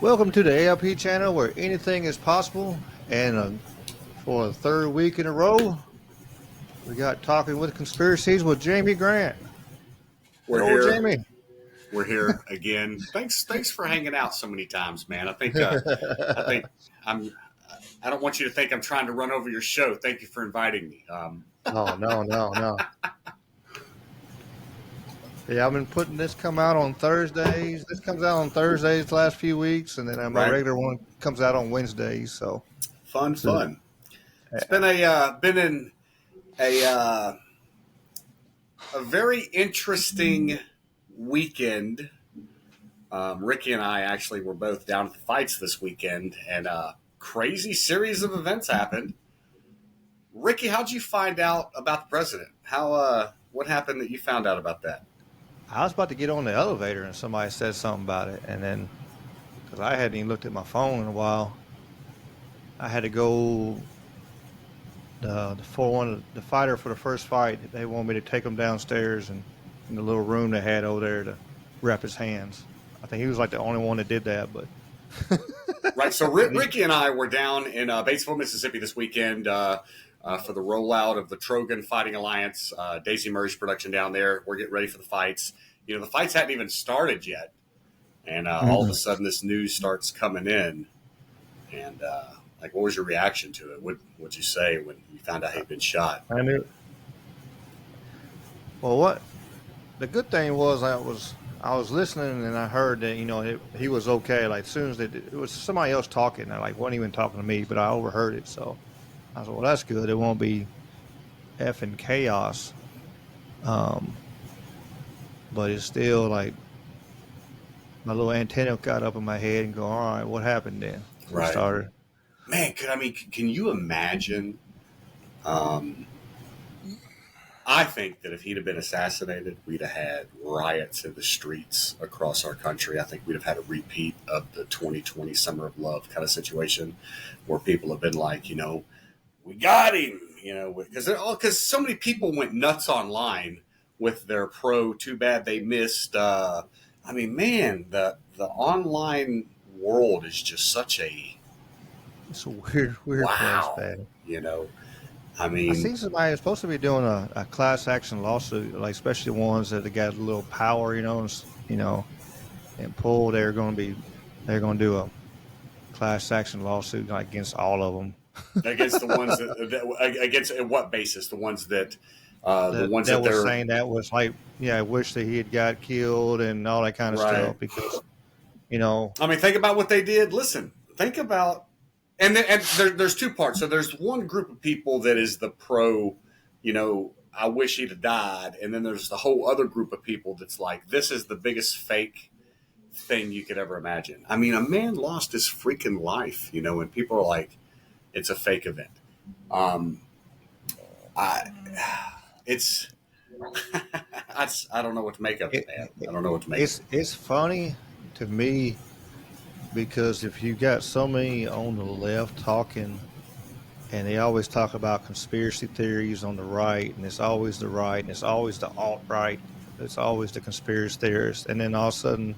Welcome to the ALP channel where anything is possible. And for the third week in a row, we got Talking with Conspiracies with Jamie Grant. We're Hello, here. Jamie. We're here again. Thanks for hanging out so many times, man. I think I'm. I don't want you to think I'm trying to run over your show. Thank you for inviting me. No. Yeah, I've been putting this come out on Thursdays. This comes out on Thursdays the last few weeks, and then my Right, regular one comes out on Wednesdays. So, so fun. It's been in a very interesting weekend. Ricky and I actually were both down at the fights this weekend, and a crazy series of events happened. Ricky, how'd you find out about the president? What happened that you found out about that? I was about to get on the elevator, and somebody said something about it, and then because I hadn't even looked at my phone in a while, I had to go. The fighter for the first fight, they want me to take him downstairs and in the little room they had over there to wrap his hands. I think he was like the only one that did that, but Right. So Ricky and I were down in Batesville, Mississippi this weekend for the rollout of the Trogan Fighting Alliance. Daisy Murray's production down there. We're getting ready for the fights. You know, the fights hadn't even started yet, and all of a sudden this news starts coming in. And like, what was your reaction to it? What'd you say when you found out he'd been shot? I knew. Well, what the good thing was, I was listening and I heard that he was okay. Like as soon as it was somebody else talking, I like wasn't even talking to me, but I overheard it. So I said, well, that's good. It won't be effing chaos. But it's still like my little antenna got up in my head and go, all right, what happened then? So Right. started. Man, can you imagine? Um, I think that if he'd have been assassinated, we'd have had riots in the streets across our country. I think we'd have had a repeat of the 2020 Summer of Love kind of situation where people have been like, we got him, because so many people went nuts online with their pro. Too bad they missed. Man, the online world is just such a It's a weird place, wow. man. I I mean, seen somebody was supposed to be doing a class action lawsuit, like especially ones that got a little power, and pull. They're going to do a class action lawsuit like against all of them. against the ones against what basis? The ones that That was they're saying that was like, yeah, I wish that he had got killed and all that kind of right. stuff because, you know, I mean, think about what they did. Listen, think about there's two parts. So there's one group of people that is the pro, I wish he'd have died, and then there's the whole other group of people that's like, this is the biggest fake thing you could ever imagine. I mean, a man lost his freaking life, and people are like, it's a fake event. Um, I, it's, I don't know what to make of it, it, man. it I don't know what to make of it. it's funny to me because if you got so many on the left talking, and they always talk about conspiracy theories on the right, and it's always the right, and it's always the alt right, it's always the conspiracy theorists, and then all of a sudden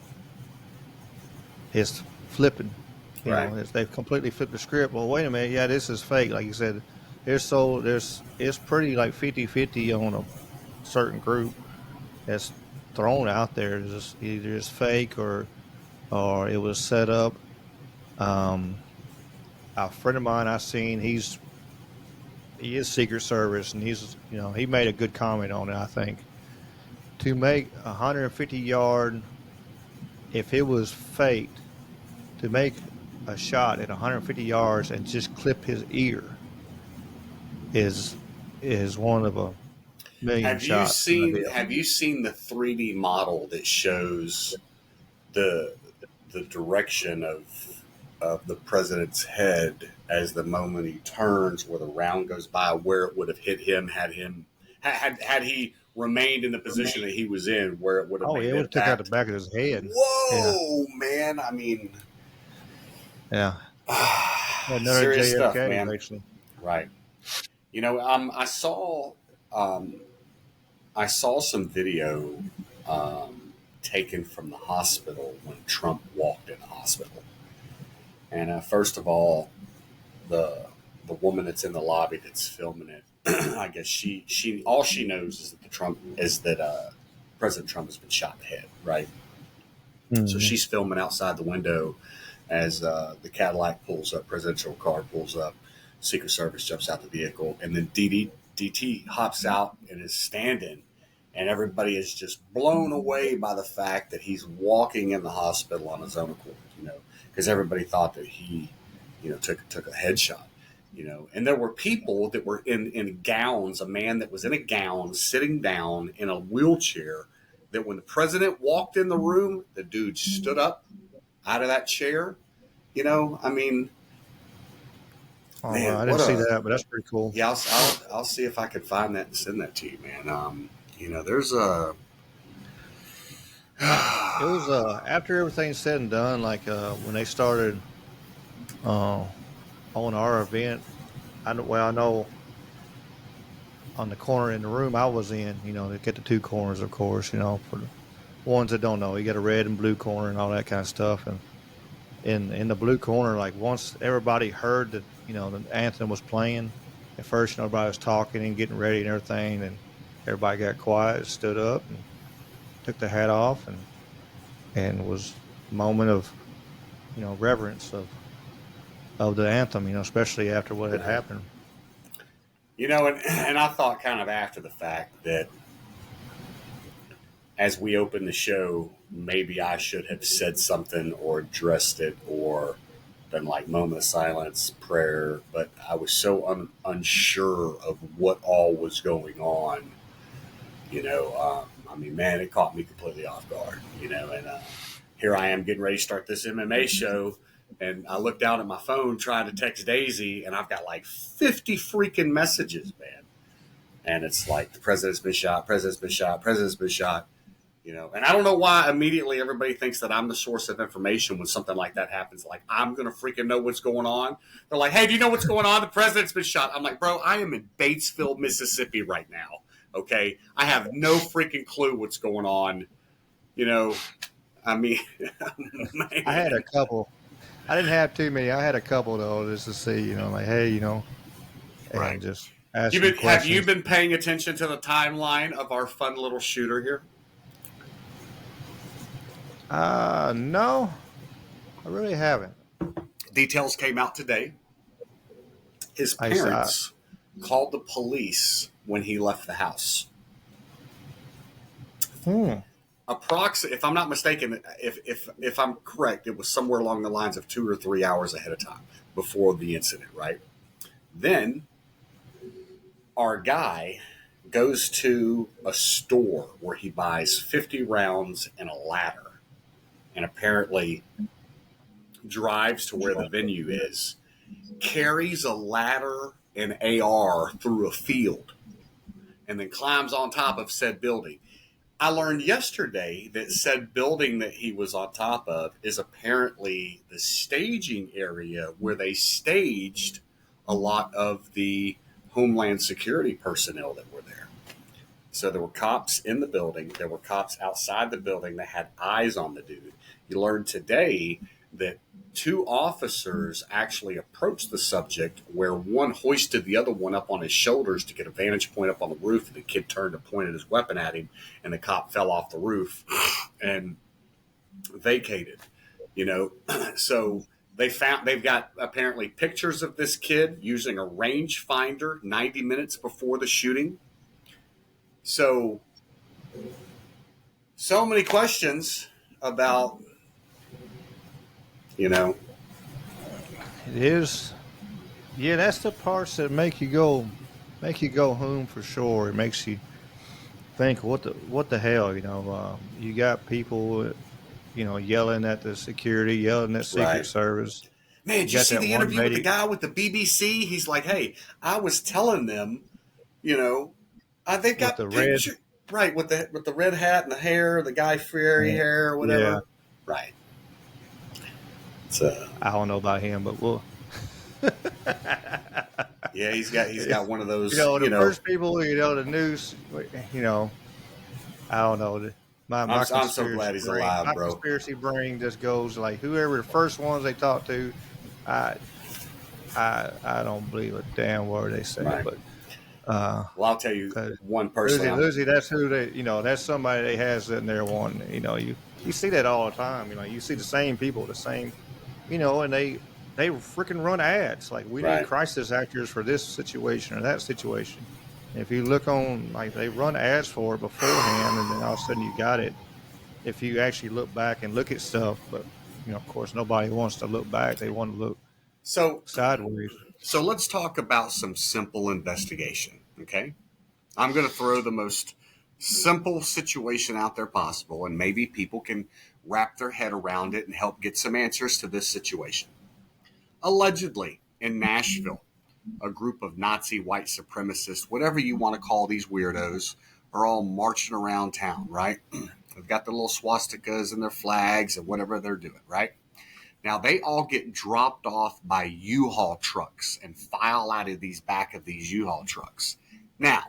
it's flipping. Right. They've completely flipped the script. Well, wait a minute, yeah, this is fake. Like you said, it's pretty like 50-50 on a certain group that's thrown out there. It's just either it's fake or it was set up. Um, a friend of mine I seen, he is Secret Service, and he made a good comment on it. I think to make 150-yard, if it was faked, to make a shot at 150 yards and just clip his ear is one of a million shots. Have you seen the 3D model that shows the direction of the president's head as the moment he turns, where the round goes by, where it would have hit him had he remained in the position that he was in, where it would have Oh, made yeah, it an would have took out the impact. back of his head. Yeah, Whoa, man! I mean, yeah. Another serious stuff, JFK, man. basically. Right. Um, I saw some video taken from the hospital when Trump walked in the hospital. And first of all, the the woman that's in the lobby that's filming it, I guess she all she knows is that President Trump has been shot in the head, right? So Mm-hmm. she's filming outside the window as the Cadillac pulls up, presidential car pulls up, Secret Service jumps out the vehicle, and then DT hops out and is standing, and everybody is just blown away by the fact that he's walking in the hospital on his own accord, because everybody thought that he, took a headshot. And there were people that were in gowns, a man that was in a gown sitting down in a wheelchair, that when the president walked in the room, the dude stood up out of that chair. I mean, Oh, well, man, I what didn't see a that, but that's pretty cool. yeah. I'll see if I can find that and send that to you, man. There's a It was after everything's said and done, like when they started uh, on our event. I know on the corner in the room I was in, they get the two corners, of course. For the ones that don't know, you got a red and blue corner and all that kind of stuff. And in the blue corner, like once everybody heard that, the anthem was playing, at first, everybody was talking and getting ready and everything, and everybody got quiet, stood up, and took their hat off, and was a moment of reverence of the anthem, especially after what had right. happened. And I thought kind of after the fact that as we opened the show, maybe I should have said something or addressed it or done like moment of silence, prayer, but I was so unsure of what all was going on. I mean, man, it caught me completely off guard. And here I am getting ready to start this MMA show, and I look down at my phone trying to text Daisy, and I've got like 50 freaking messages, man. And it's like the president's been shot, president's been shot, president's been shot. And I don't know why immediately everybody thinks that I'm the source of information when something like that happens. Like, I'm going to freaking know what's going on. They're like, hey, do you know what's going on? The president's been shot. I'm like, bro, I am in Batesville, Mississippi right now. Okay. I have no freaking clue what's going on. I mean, I had man. a couple. I didn't have too many. I had a couple though, just to see, like, hey, Right. and just asking Have you questions. been paying attention to the timeline of our fun little shooter here? No, I really haven't. Details came out today. His I, I parents called the police when he left the house. hmm. If I'm not mistaken, if I'm correct, it was somewhere along the lines of 2 or 3 hours ahead of time before the incident, right? Then our guy goes to a store where he buys 50 rounds and a ladder, and apparently drives to where the venue is, carries a ladder and AR through a field, and then climbs on top of said building. I learned yesterday that said building that he was on top of is apparently the staging area where they staged a lot of the Homeland Security personnel that were there. So there were cops in the building, there were cops outside the building that had eyes on the dude. You learned today that two officers actually approached the subject, where one hoisted the other one up on his shoulders to get a vantage point up on the roof, and the kid turned and pointed his weapon at him, and the cop fell off the roof and vacated. You know, so they've got apparently pictures of this kid using a rangefinder 90 minutes before the shooting. So many questions about, you know, It is. Yeah, that's the parts that make you go home for sure. It makes you think, what the hell, you got people, yelling at the security, yelling at Secret right. Service. Man, You did you got see that the one interview with the lady. guy with the BBC? He's like, hey, I was telling them, you know, they've With got the red. picture right with the red hat and the hair, the Guy Fieri Mm, hair or yeah, whatever. Right. So I don't know about him, but we'll. yeah, he's got one of those, The first people, the news, you know, I don't know. My I'm so glad he's alive, my bro. conspiracy brain just goes like whoever the first ones they talk to, I I don't believe a damn word they say, Right. but uh, Well, I'll tell you 'cause one person. Lucy, that's who they, that's somebody they has in there one. You see that all the time. You see the same people, the same, and they freaking run ads like we need Right. crisis actors for this situation or that situation. And if you look on, like they run ads for it beforehand, and then all of a sudden you got it. If you actually look back and look at stuff, but of course, nobody wants to look back; they want to look So, sideways. so let's talk about some simple investigation. Okay, I'm going to throw the most simple situation out there possible, and maybe people can wrap their head around it and help get some answers to this situation. Allegedly, in Nashville, a group of Nazi white supremacists, whatever you want to call these weirdos, are all marching around town, right? They've got their little swastikas and their flags and whatever they're doing, right? Now they all get dropped off by U-Haul trucks and file out of these back of these U-Haul trucks. Now,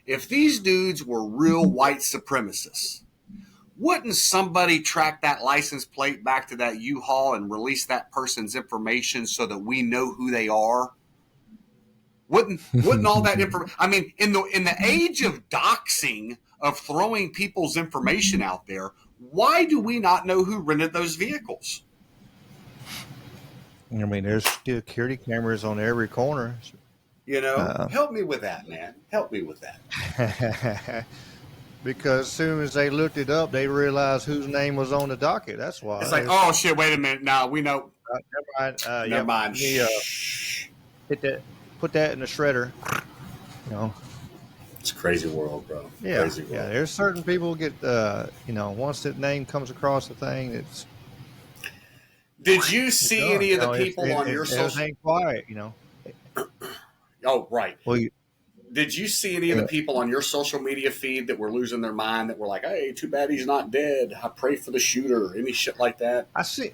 if these dudes were real white supremacists, wouldn't somebody track that license plate back to that U-Haul and release that person's information so that we know who they are? Wouldn't all that information? I mean, in the age of doxing, of throwing people's information out there, why do we not know who rented those vehicles? I mean, there's security cameras on every corner. Help me with that, man. Help me with that. Because as soon as they looked it up, they realized whose name was on the docket. That's why. It's like, oh shit, wait a minute. No, we know. Never mind. Never mind. Hit that. Put that in the shredder. It's a crazy world, bro. Yeah, Crazy world. yeah. There's certain people get, once that name comes across the thing, it's. Did you see any of the people on your social? It ain't quiet, Oh, right. Well, did you see any of the people on your social media feed that were losing their mind, that were like, "Hey, too bad he's not dead. I pray for the shooter." Any shit like that? I seen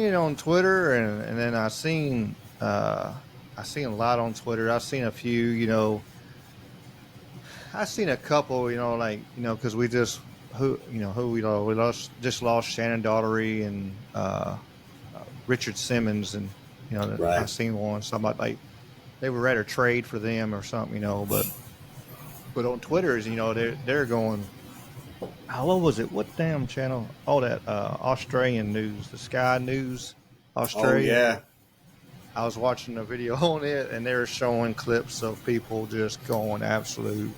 it on Twitter, and then I seen a lot on Twitter. I seen a few, I seen a couple, because we just we lost Shannon Daughtery and Richard Simmons, and Right. I seen one somebody like they would rather trade for them or something, but on Twitter, they're going, what was it? What damn channel? Oh, that Australian news, the Sky News, Australia. Oh yeah. I was watching a video on it, and they were showing clips of people just going absolute,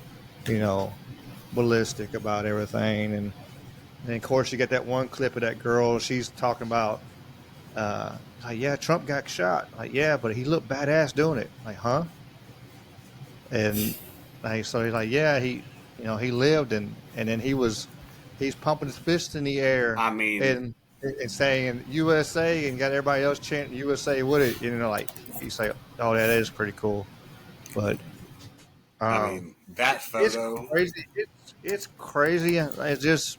ballistic about everything. And of course, you get that one clip of that girl. She's talking about, like, yeah, Trump got shot. Like, yeah, but he looked badass doing it. Like, huh? And so he's like, yeah, he lived, and then he's pumping his fist in the air. I mean, and saying USA, and got everybody else chanting USA with it. Like you say, oh, that is pretty cool. But I mean, that photo. It's crazy. It's crazy. It's just.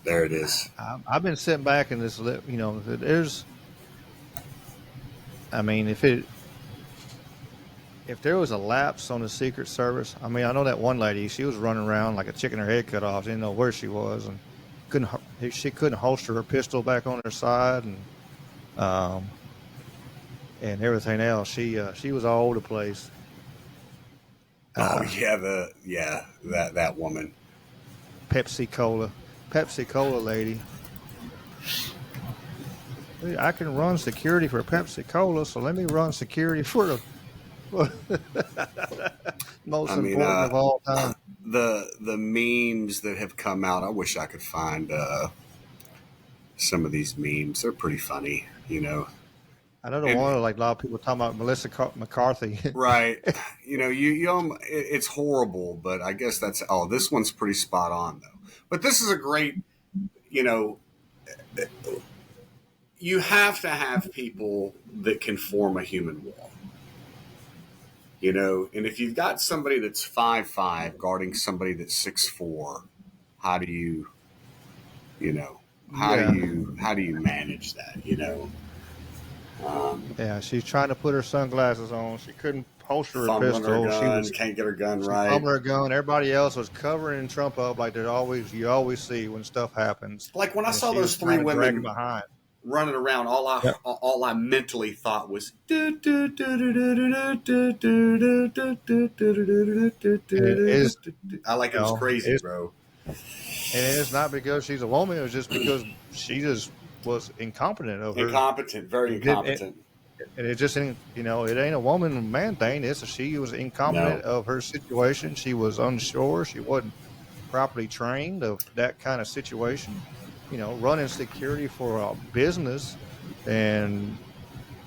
There it is. I've been sitting back and just, there's. I mean, if there was a lapse on the Secret Service, I mean, I know that one lady, she was running around like a chicken her head cut off. She didn't know where she was, and she couldn't holster her pistol back on her side, and everything else. She was all over the place. Oh yeah, that woman. Pepsi Cola lady. I can run security for Pepsi Cola, so let me run security for the most important of all time. The memes that have come out, I wish I could find some of these memes. They're pretty funny, I know the one, like a lot of people talking about Melissa McCarthy. Right. It's horrible, but I guess this one's pretty spot on though. But this is a great, you have to have people that can form a human wall. And if you've got somebody that's 5'5" guarding somebody that's 6'4", how do you manage that? Yeah, she's trying to put her sunglasses on. She couldn't holster her pistol. She can't get her gun right. Fumbling her gun. Everybody else was covering Trump up like you always see when stuff happens. Like when I saw those three women behind. running around. Yeah. All I mentally thought was And it is, I like you it was know, crazy, bro. and it's not because she's a woman. It was just because she just was incompetent of her. Incompetent, very It did, it, incompetent. and it just ain't, it ain't a woman man thing. She was incompetent No, of her situation. She was unsure. She wasn't properly trained of that kind of situation. Running security for a business and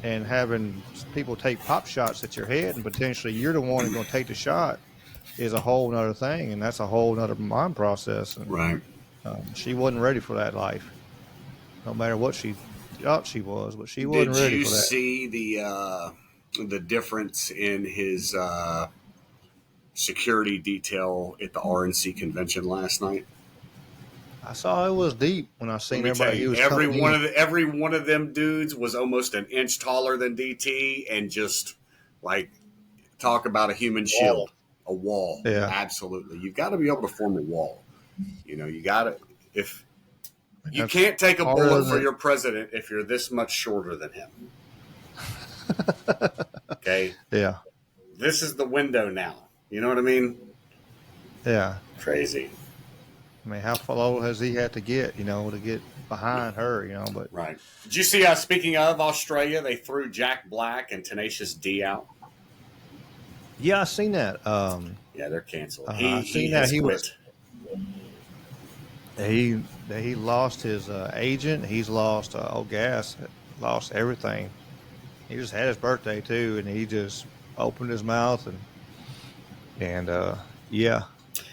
having people take pop shots at your head and potentially you're the one that's going to take the shot is a whole nother thing, and that's a whole nother mind process. And right. she wasn't ready for that life, no matter what she thought she was, but she wasn't Did ready you for that. see the difference in his security detail at the RNC convention last night? I saw it was deep when I Let seen me tell everybody. He you, was coming in. every one of them dudes was almost an inch taller than DT, and just like talk about a human Wall. shield, a wall. Yeah, Absolutely, you've got to be able to form a wall. You got to if you that's can't take a harder bullet than for your president if you're this much shorter than him. Okay, yeah, this is the window now. You know what I mean? yeah. Crazy. I mean, how low has he had to get, to get behind her, But Right. Did you see, speaking of Australia, they threw Jack Black and Tenacious D out? yeah, I seen that. Yeah, they're canceled. I He seen that has quit. he lost his agent. He's lost gas, lost everything. He just had his birthday too, and he just opened his mouth and yeah,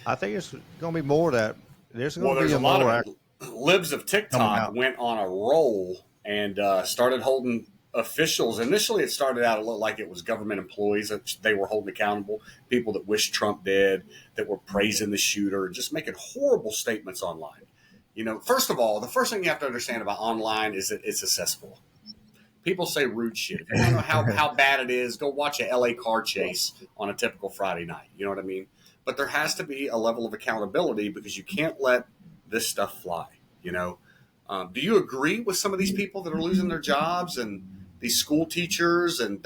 I think it's going to be more of that. There's Well, going to there's be a a lot more of act libs of coming TikTok out. went on a roll and started holding officials. Initially, it started out a little like it was government employees that they were holding accountable, people that wished Trump dead, that were praising the shooter, just making horrible statements online. First of all, the first thing you have to understand about online is that it's a cesspool. People say rude shit. If you want to know how bad it is, go watch a LA car chase on a typical Friday night. You know what I mean? But there has to be a level of accountability because you can't let this stuff fly. Do you agree with some of these people that are losing their jobs and these school teachers and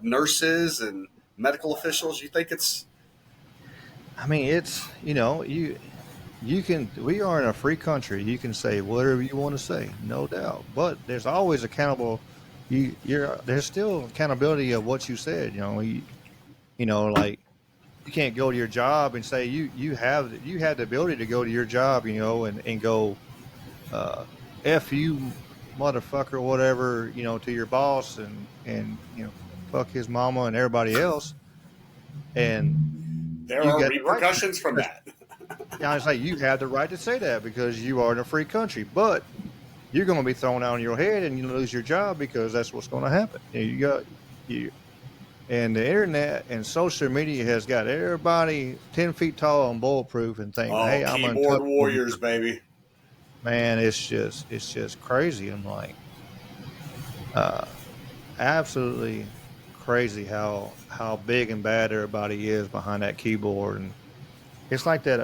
nurses and medical officials? You think it's I mean, it's you can. We are in a free country. You can say whatever you want to say, no doubt. But there's always accountable. There's still accountability of what you said. Like you can't go to your job and say you had the ability to go to your job, and go uh, f you motherfucker whatever, to your boss and fuck his mama and everybody else, and there you are got the right to repercussions from because that? I say you have the right to say that because you are in a free country, but you're going to be thrown out on your head and you lose your job because that's what's going to happen. You got you, and the internet and social media has got everybody 10 feet tall and bulletproof and thinking, Oh, "Hey, I'm keyboard untouchable." warriors, baby. Man, it's just crazy. I'm like, uh, absolutely crazy how big and bad everybody is behind that keyboard, and it's like that.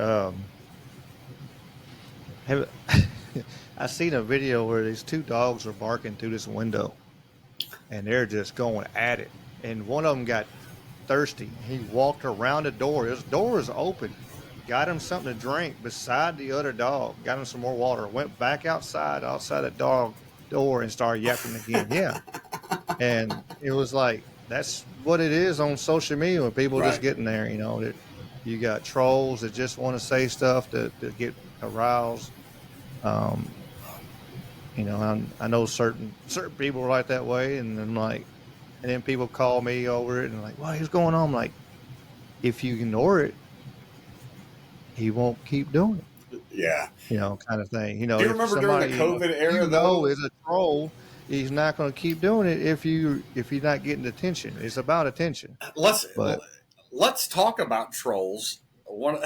Have, I seen a video where these two dogs are barking through this window, and they're just going at it. And one of them got thirsty. He walked around the door. His door is open. Got him something to drink beside the other dog. Got him some more water. Went back outside the dog door, and started yapping again. Yeah, and it was like that's what it is on social media when people just Right. getting there. That you got trolls that just want to say stuff to get aroused. Um, I know certain people are like that way, and then and then people call me over it and like, what is going on? I'm like, if you ignore it, he won't keep doing it. Yeah. Kind of thing. Do you If remember during the somebody COVID era, is though? a troll, he's not going to keep doing it if you're not getting attention. It's about attention. Let's But let's talk about trolls. One,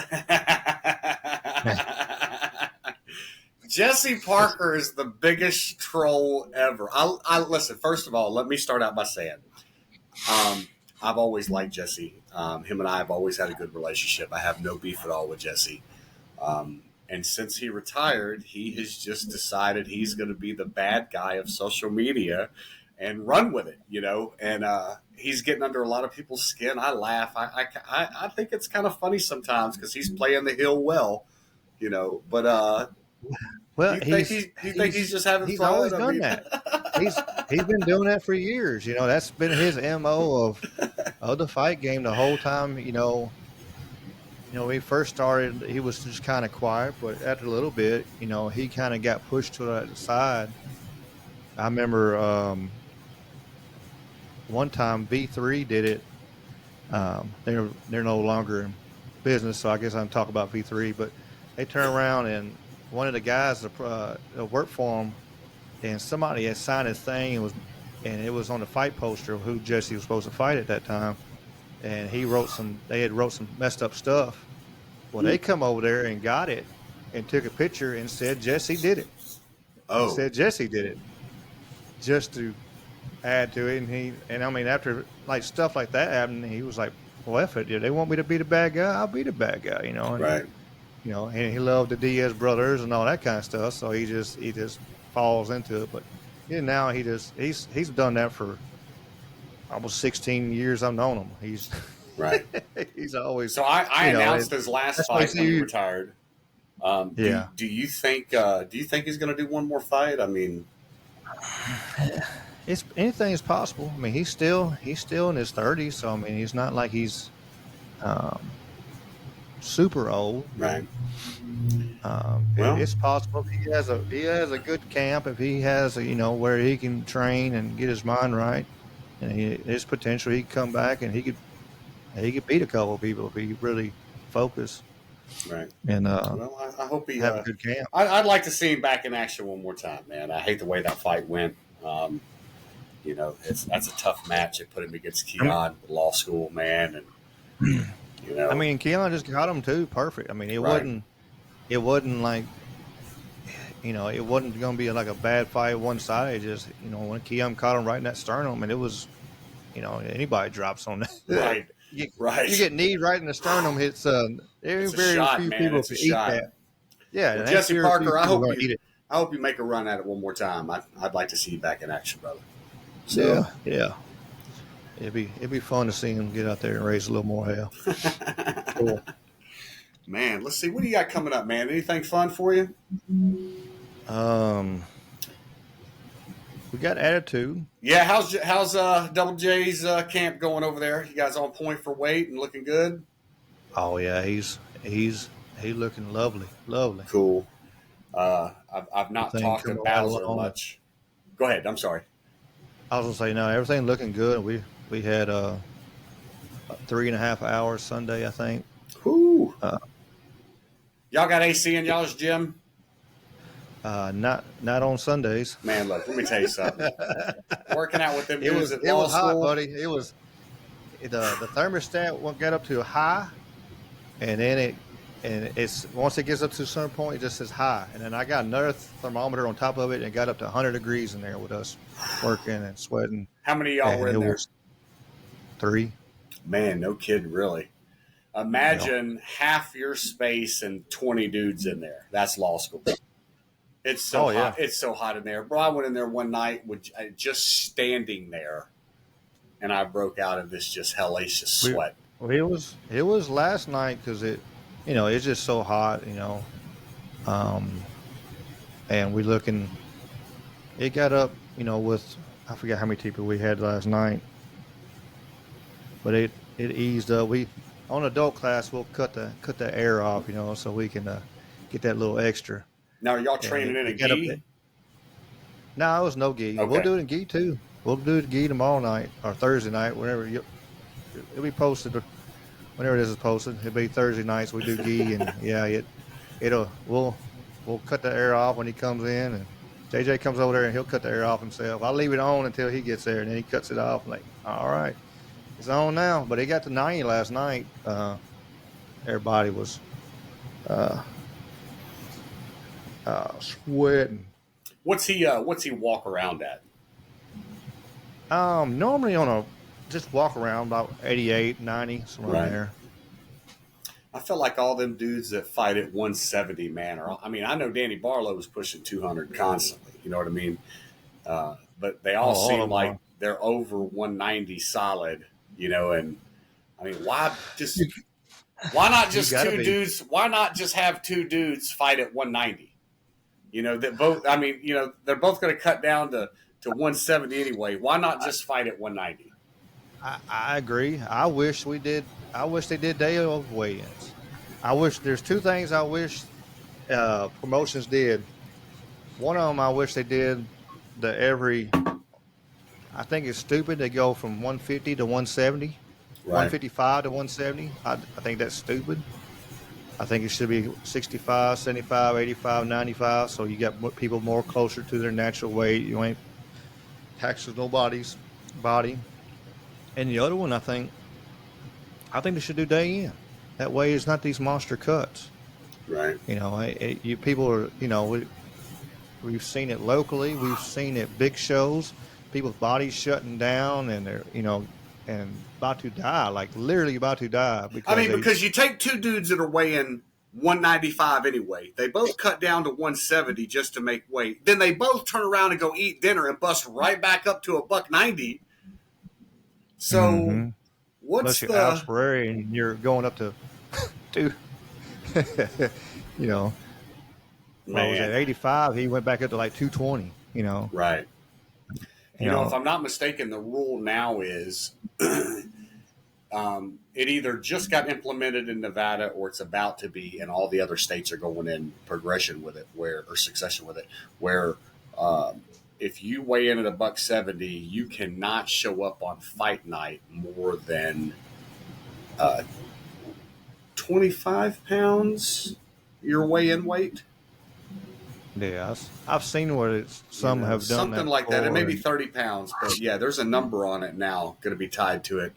Jesse Parker is the biggest troll ever. I listen. First of all, let me start out by saying, I've always liked Jesse. Him and I have always had a good relationship. I have no beef at all with Jesse. And since he retired, he has just decided he's going to be the bad guy of social media and run with it, And he's getting under a lot of people's skin. I laugh. I think it's kind of funny sometimes because he's playing the hill well, But do Well, you think he's just having he's fun? always I done mean, that. He's been doing that for years. That's been his MO of the fight game the whole time. When he first started, he was just kind of quiet, but after a little bit, he kind of got pushed to the side. I remember one time V3 did it. They're no longer in business, so I guess I'm talking about V3. But they turned around and one of the guys that worked for him, and somebody had signed his thing and it was on the fight poster of who Jesse was supposed to fight at that time. And they had wrote some messed up stuff. Well, they come over there and got it and took a picture and said Jesse did it. He oh, said Jesse did it just to add to it. And I mean, after like stuff like that happened, he was like, well, F it. If they want me to be the bad guy, I'll be the bad guy, right. And he loved the Diaz brothers and all that kind of stuff. So he just falls into it. But now he's done that for almost 16 years I've known him. He's right. he's always. So I announced his last fight when he retired. Yeah. Do you think he's going to do one more fight? I mean, anything is possible. I mean, he's still in his 30s, so I mean, he's not like he's super old. right. It's possible if he has a good camp, if he has where he can train and get his mind right, and his potential, he could come back and he could beat a couple of people if he really focused. Right. And I hope he have a good camp. I'd like to see him back in action one more time, man. I hate the way that fight went. That's a tough match. They put him against Keon law school, man, and I mean, Keon just got him too perfect. I mean, it wasn't like it wasn't going to be like a bad fight one side. Just when Keon caught him right in that sternum, and it was anybody drops on that. Right. You Right. get kneed right in the sternum. It's very shot, few man. people It's a can eat shot. that. Yeah, Well, and Jesse Parker, I eat it. hope you make a run at it one more time. I'd like to see you back in action, brother. So, Yeah. It'd be fun to see him get out there and raise a little more hell. Cool. Man, let's see. What do you got coming up, man? Anything fun for you? We got attitude. Yeah, how's Double J's camp going over there? You guys on point for weight and looking good? Oh yeah, he's looking lovely. Cool. I've not talked to Bowser much. Go ahead. I'm sorry. I was gonna say no, everything looking good. We had 3.5 hours Sunday, I think. Whoo. Y'all got AC in y'all's gym? Not on Sundays. Man, look, let me tell you something. Working out with them dudes at it law was hot, school, buddy. It was the thermostat got up to a high, and then it's once it gets up to a certain point, it just says high, and then I got another thermometer on top of it, and it got up to 100 degrees in there with us working and sweating. How many of y'all were in there? 3. Man, no kidding, really. Imagine half your space and 20 dudes in there. That's law school. It's so hot. Yeah. It's so hot in there. Bro, I went in there one night with just standing there, and I broke out of this just hellacious sweat. Well, it was last night because it's just so hot, and we looking. It got up, with I forget how many people we had last night, but it eased up. We on adult class we'll cut the air off, so we can get that little extra. Now, are y'all training in a gi? No, it was no gi. Okay. We'll do it in gi too. We'll do it gi tomorrow night or Thursday night, whenever it'll be posted. Whenever this is posted, it'll be Thursday nights. We do gi, and yeah, we'll cut the air off when he comes in, and JJ comes over there and he'll cut the air off himself. I'll leave it on until he gets there, and then he cuts it off. I'm like, all right, it's on now. But it got to 90 last night. Everybody was sweating. What's he walk around at? Normally just walk around about 88, 90, somewhere in there. I feel like all them dudes that fight at 170, man, are. I mean, I know Danny Barlow was pushing 200 constantly. You know what I mean? But they Oh, all all seem of them like are. they're over 190 solid. You know, and I mean, why not You just got to two be. dudes? Why not just have two dudes fight at 190? You know that both. I mean, you know, they're both going to cut down to 170 anyway. Why not just fight at 190? I agree. I wish we did. I wish they did day of weigh-ins. I wish there's two things I wish promotions did. One of them I wish they did the every. I think it's stupid they go from 150 to 170, Right. 155 to 170. I think that's stupid. I think it should be 65, 75, 85, 95. So you got people more closer to their natural weight. You ain't taxes nobody's body. And the other one, I think they should do day in. That way, it's not these monster cuts. Right. You people are, we've seen it locally. We've seen it big shows. People's bodies shutting down, and they're, and about to die, like literally about to die I because mean, they. because you take two dudes that are weighing 195 anyway. They both cut down to 170 just to make weight. Then they both turn around and go eat dinner and bust right back up to a buck 90. So Mm-hmm. what's Unless you're Alex the Pereira and you're going up to two, you know, what was it, man? 85? He went back up to like 220. Right. You You know, if know, I'm not mistaken, the rule now is it either just got implemented in Nevada or it's about to be, and all the other states are going in progression with it, or succession with it, where if you weigh in at a buck 70, you cannot show up on fight night more than uh, 25 pounds your weigh in weight. yeah, I've seen where You some know, have done something that like that. It may before, be and 30 pounds, but yeah, there's a number on it now going to be tied to it.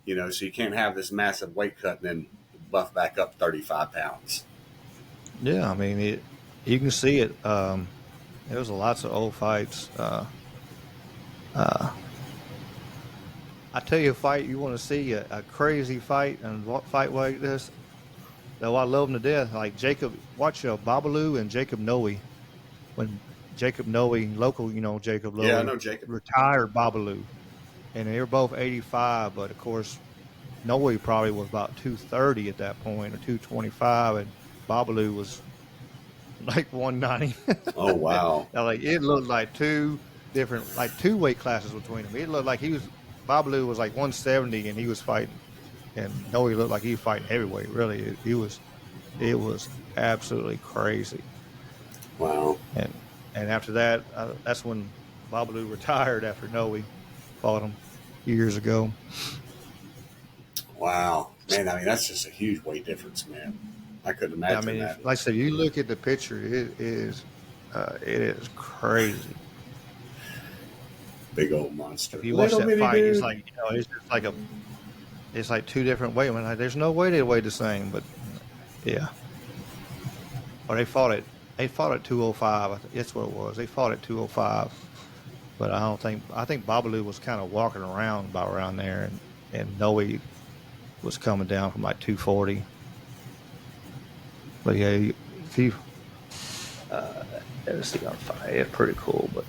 You know, so you can't have this massive weight cut and then buff back up 35 pounds. yeah, I mean, you can see it. There was lots of old fights. Uh, I tell you, a fight you want to see a crazy fight and fight like this. Though I love them to death. Like watch Babalu and Jacob Noe. When Jacob Noe, local, Jacob Yeah, I Noe, know Jacob. retired Babalu, and they were both 85. But of course, Noe probably was about 230 at that point, or 225, and Babalu was like 190. Oh, wow. Now, like it looked like like two weight classes between them. It looked like Babalu was like 170, and he was fighting, and Noe looked like he was fighting heavyweight. Really, it was absolutely crazy. Wow. And after that, that's when Babalu retired after Noe fought him years ago. Wow. Man, I mean, that's just a huge weight difference, man. I couldn't I imagine mean, that. like I said, you look at the picture, it is crazy. Big old monster. If you watch Little that bitty fight, it's dude. like it's just it's like two different weight. I mean, like, there's no way they weigh the same, but yeah. Or they fought at 205. That's what it was. They fought at 205, but I think Babalu was kind of walking around about around there, and Noe was coming down from like 240. But yeah, if you uh, let's see on fire, it's pretty cool. But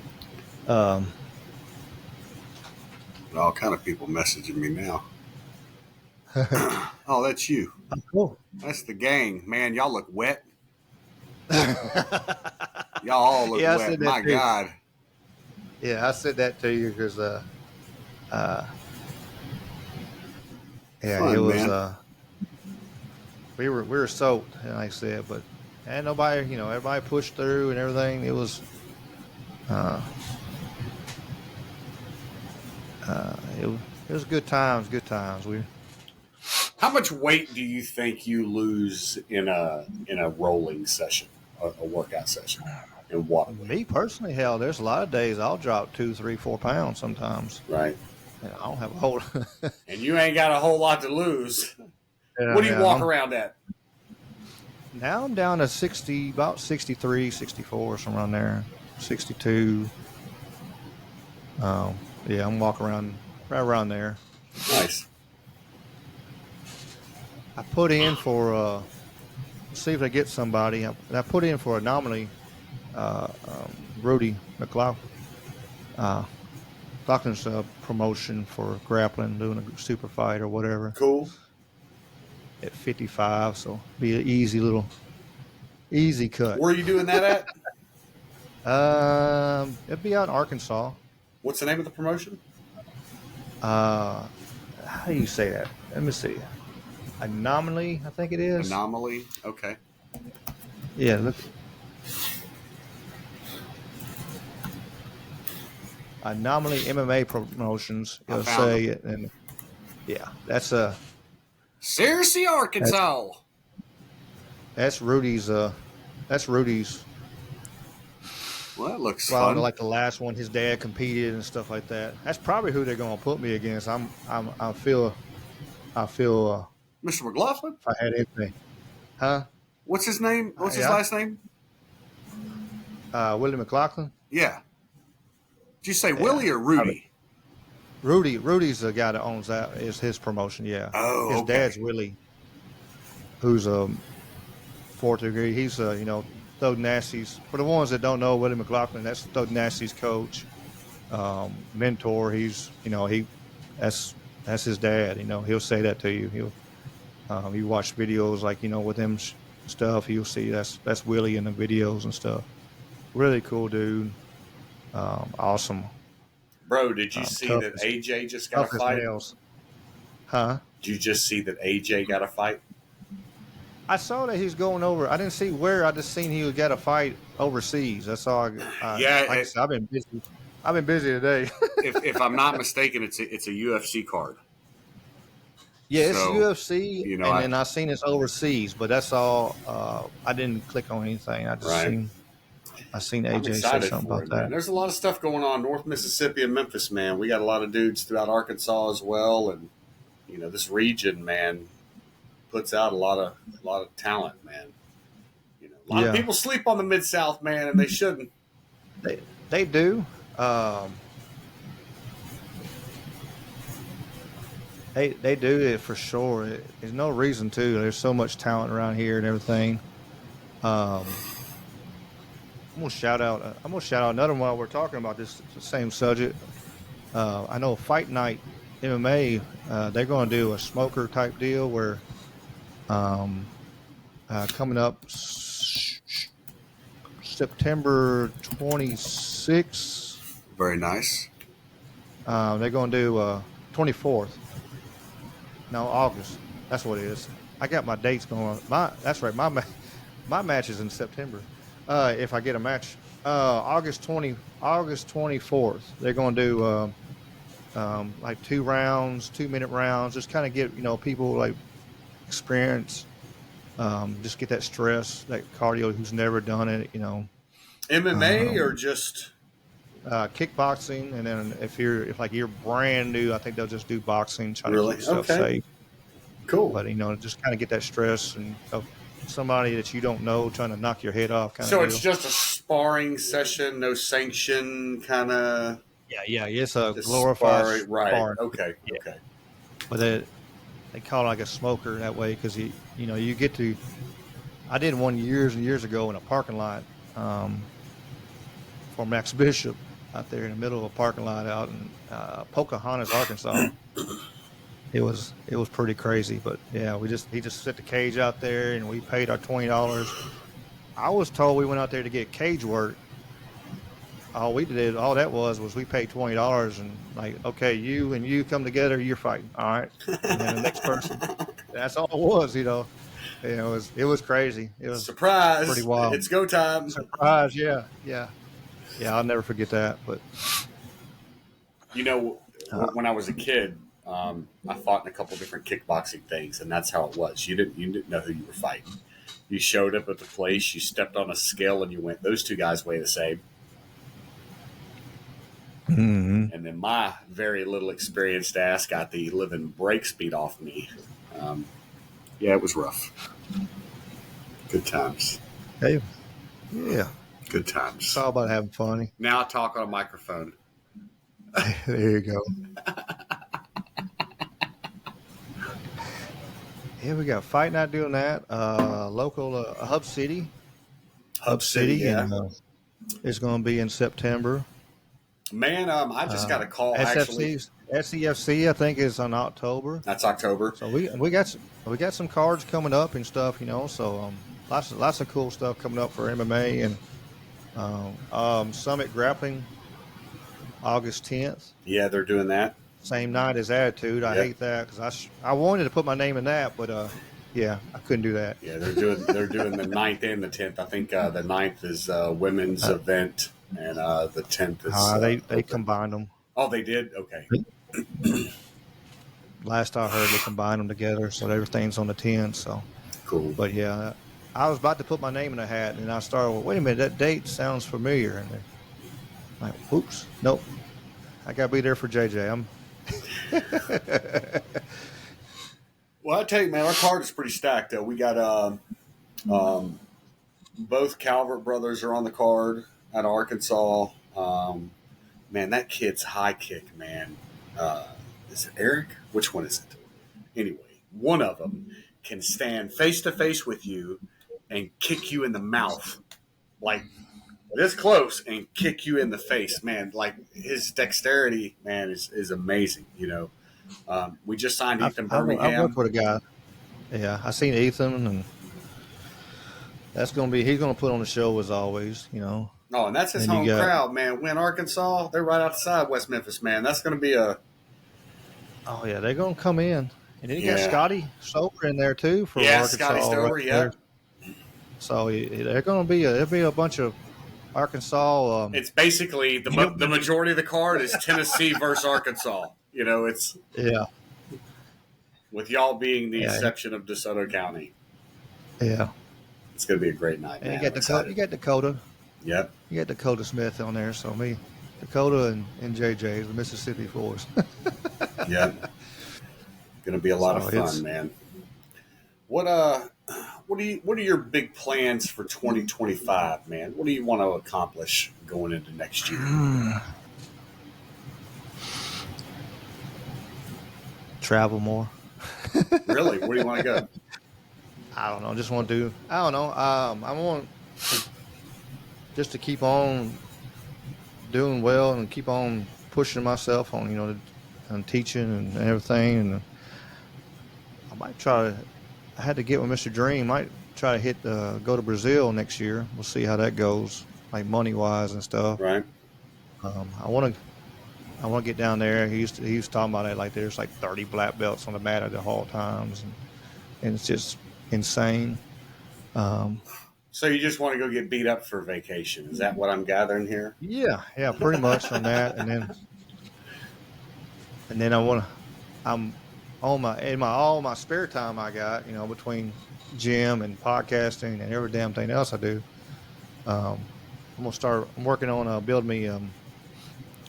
All kind of people messaging me now. Oh, that's you. cool. That's the gang. Man, y'all look wet. Y'all all look Yeah, I wet. said that My too. God. Yeah, I said that to you because uh, yeah, it Fun, was man. we were soaked, like I said, but and nobody, everybody pushed through and everything. Uh, it was good times, good times. How much weight do you think you lose in a rolling session, a workout session, in water weight? Me personally, hell, there's a lot of days I'll drop 2, 3, 4 pounds sometimes. Right. And I don't have a whole. And you ain't got a whole lot to lose. What Yeah, do you yeah. walk around at? Now I'm down to 60, about 63, 64, somewhere around there, 62. Yeah, I'm walking around right around there. Nice. I put in for see if I get somebody. I put in for a nominee, Rudy McLaughlin. Lachlan's promotion for grappling, doing a super fight or whatever Cool. at 55. So be an easy cut. Where are you doing that at? It'd be out in Arkansas. What's the name of the promotion? How do you say that? Let me see. Anomaly, I think it is. Anomaly. Okay. Yeah, look. Anomaly MMA Promotions. It'll say it, and yeah, that's Searcy, Arkansas. that's Rudy's. That's Rudy's. Well, that looks Well, fun. like the last one, his dad competed and stuff like that. That's probably who they're gonna put me against. I feel. Mr. McLaughlin? If I had anything, huh? What's his name? What's his Yeah. last name? Willie McLaughlin. Yeah. Did you say Willie or Rudy? Rudy's the guy that owns that. Is his promotion? Yeah. Oh, his okay. dad's Willie, who's a fourth degree. He's Thug Nasty's. For the ones that don't know, Willie McLaughlin, that's Thug Nasty's coach, mentor. He's that's his dad. He'll say that to you. You watch videos like with him stuff. You'll see that's Willie in the videos and stuff. Really cool dude. Awesome. Bro, did you see that AJ just got a fight? Nails. Huh? Did you just see that AJ got a fight? I saw that he's going over. I didn't see where. I just seen he got a fight overseas. That's all. Yeah, like I said, I've been busy. I've been busy today. if I'm not mistaken, it's a UFC card. Yeah, it's So, UFC, you know, and then I seen it's overseas, but that's all. I didn't click on anything. I just seen I'm AJ say excited something for about it, that. man. There's a lot of stuff going on North Mississippi and Memphis, man. We got a lot of dudes throughout Arkansas as well, and this region, man, puts out a lot of talent, man. A lot of people sleep on the Mid-South, man, and they shouldn't. They do. They do it for sure. There's no reason to. There's so much talent around here and everything. I'm gonna shout out another one while we're talking about this same subject. I know Fight Night MMA. They're going to do a smoker type deal where coming up September 26th. Very nice. They're going to do 24th. No, August. That's what it is. I got my dates going. That's right. My match is in September. If I get a match, August 24th. They're going to do like 2-minute rounds. Just kind of get people like experience. Just get that stress, that cardio. Who's never done it, MMA or just kickboxing, and then if you're brand new, I think they'll just do boxing. Try Really? to keep yourself Okay. safe. cool. But just kind of get that stress and of somebody that you don't know trying to knock your head off. So it's just a sparring session, no sanction, kind of. Yeah. It's a glorified right? sparring. Okay, Yeah. okay. But they call it like a smoker that way because you get to. I did one years and years ago in a parking lot for Max Bishop out there in the middle of a parking lot out in Pocahontas, Arkansas. It was pretty crazy, but yeah, he just set the cage out there and we paid our $20. I was told we went out there to get cage work. All that was we paid $20 and like, okay, you and you come together, you're fighting, all right. And then the next person, that's all it was, It was crazy. It was Surprise! pretty wild. It's go time. Surprise, yeah. I'll never forget that. But when I was a kid, I fought in a couple different kickboxing things, and that's how it was. You didn't know who you were fighting. You showed up at the place, you stepped on a scale, and you went, "Those two guys weigh the same." mm-hmm. And then my very little experienced ass got the living break speed off me. Yeah, it was rough. Good times. Hey, yeah, Good times. it's all about having fun. Now I talk on a microphone. There you go. Yeah, we got Fight Night doing that. Local Hub Hub City, City, yeah. and it's going to be in September. Man, I just got a call actually. SEFC, I think, is on October. That's October. So we got some cards coming up and stuff, you know. So lots of cool stuff coming up for MMA and Summit Grappling August 10th. Yeah, they're doing that. Same night as Attitude. I Yep. hate that because I wanted to put my name in that, but yeah, I couldn't do that. Yeah, they're doing the 9th and the 10th. I think the 9th is women's Uh, event, and the 10th is they open. combined them. Oh, they did. Okay. Last I heard, they combined them together, so everything's on the 10th. So, Cool. but yeah, I was about to put my name in a hat, and I started. Well, wait a minute, that date sounds familiar, and then, like, oops, nope, I gotta be there for JJ. I'm. Well, I tell you, man, our card is pretty stacked. Though we got um, both Calvert brothers are on the card at Arkansas. Man, that kid's high kick, man. Is it Eric? Which one is it? Anyway, one of them can stand face to face with you and kick you in the mouth, like this close, and kick you in the face, man. Like his dexterity, man, is amazing. You know, we just signed Ethan I've worked Birmingham. with a guy. Yeah, I seen Ethan, and he's gonna put on the show as always, you know. Oh, and that's his And you home got crowd, man. Win Arkansas, they're right outside West Memphis, man. That's going to be a oh yeah, they're gonna come in, and then you got yeah, Scotty Soper in there too for yeah. Arkansas Scotty Stover, right yeah. there. So they're gonna be there'll be a bunch of Arkansas. It's basically the majority of the card is Tennessee versus Arkansas. You know, it's Yeah, with y'all being the yeah, exception of DeSoto County. yeah. It's going to be a great night, And man. you got Dakota. Yep. You got Dakota Smith on there. So me, Dakota, and JJ, the Mississippi Force. Yep. Going to be a lot of fun, man. What are your big plans for 2025, man? What do you want to accomplish going into next year? Travel more. Really? Where do you want to go? I don't know. Just want to do. I don't know. I want just to keep on doing well and keep on pushing myself on, you know, and teaching and everything. And I might try to. I had to get with Mr. Dream. Might try to go to Brazil next year. We'll see how that goes, like money wise and stuff. Right. I want to get down there. He was talking about it like there's like 30 black belts on the mat at all times, and it's just insane. So you just want to go get beat up for vacation? Is that what I'm gathering here? Yeah, pretty much on that, and then I'm on all my spare time I got, you know, between gym and podcasting and every damn thing else I do. I'm working on building me a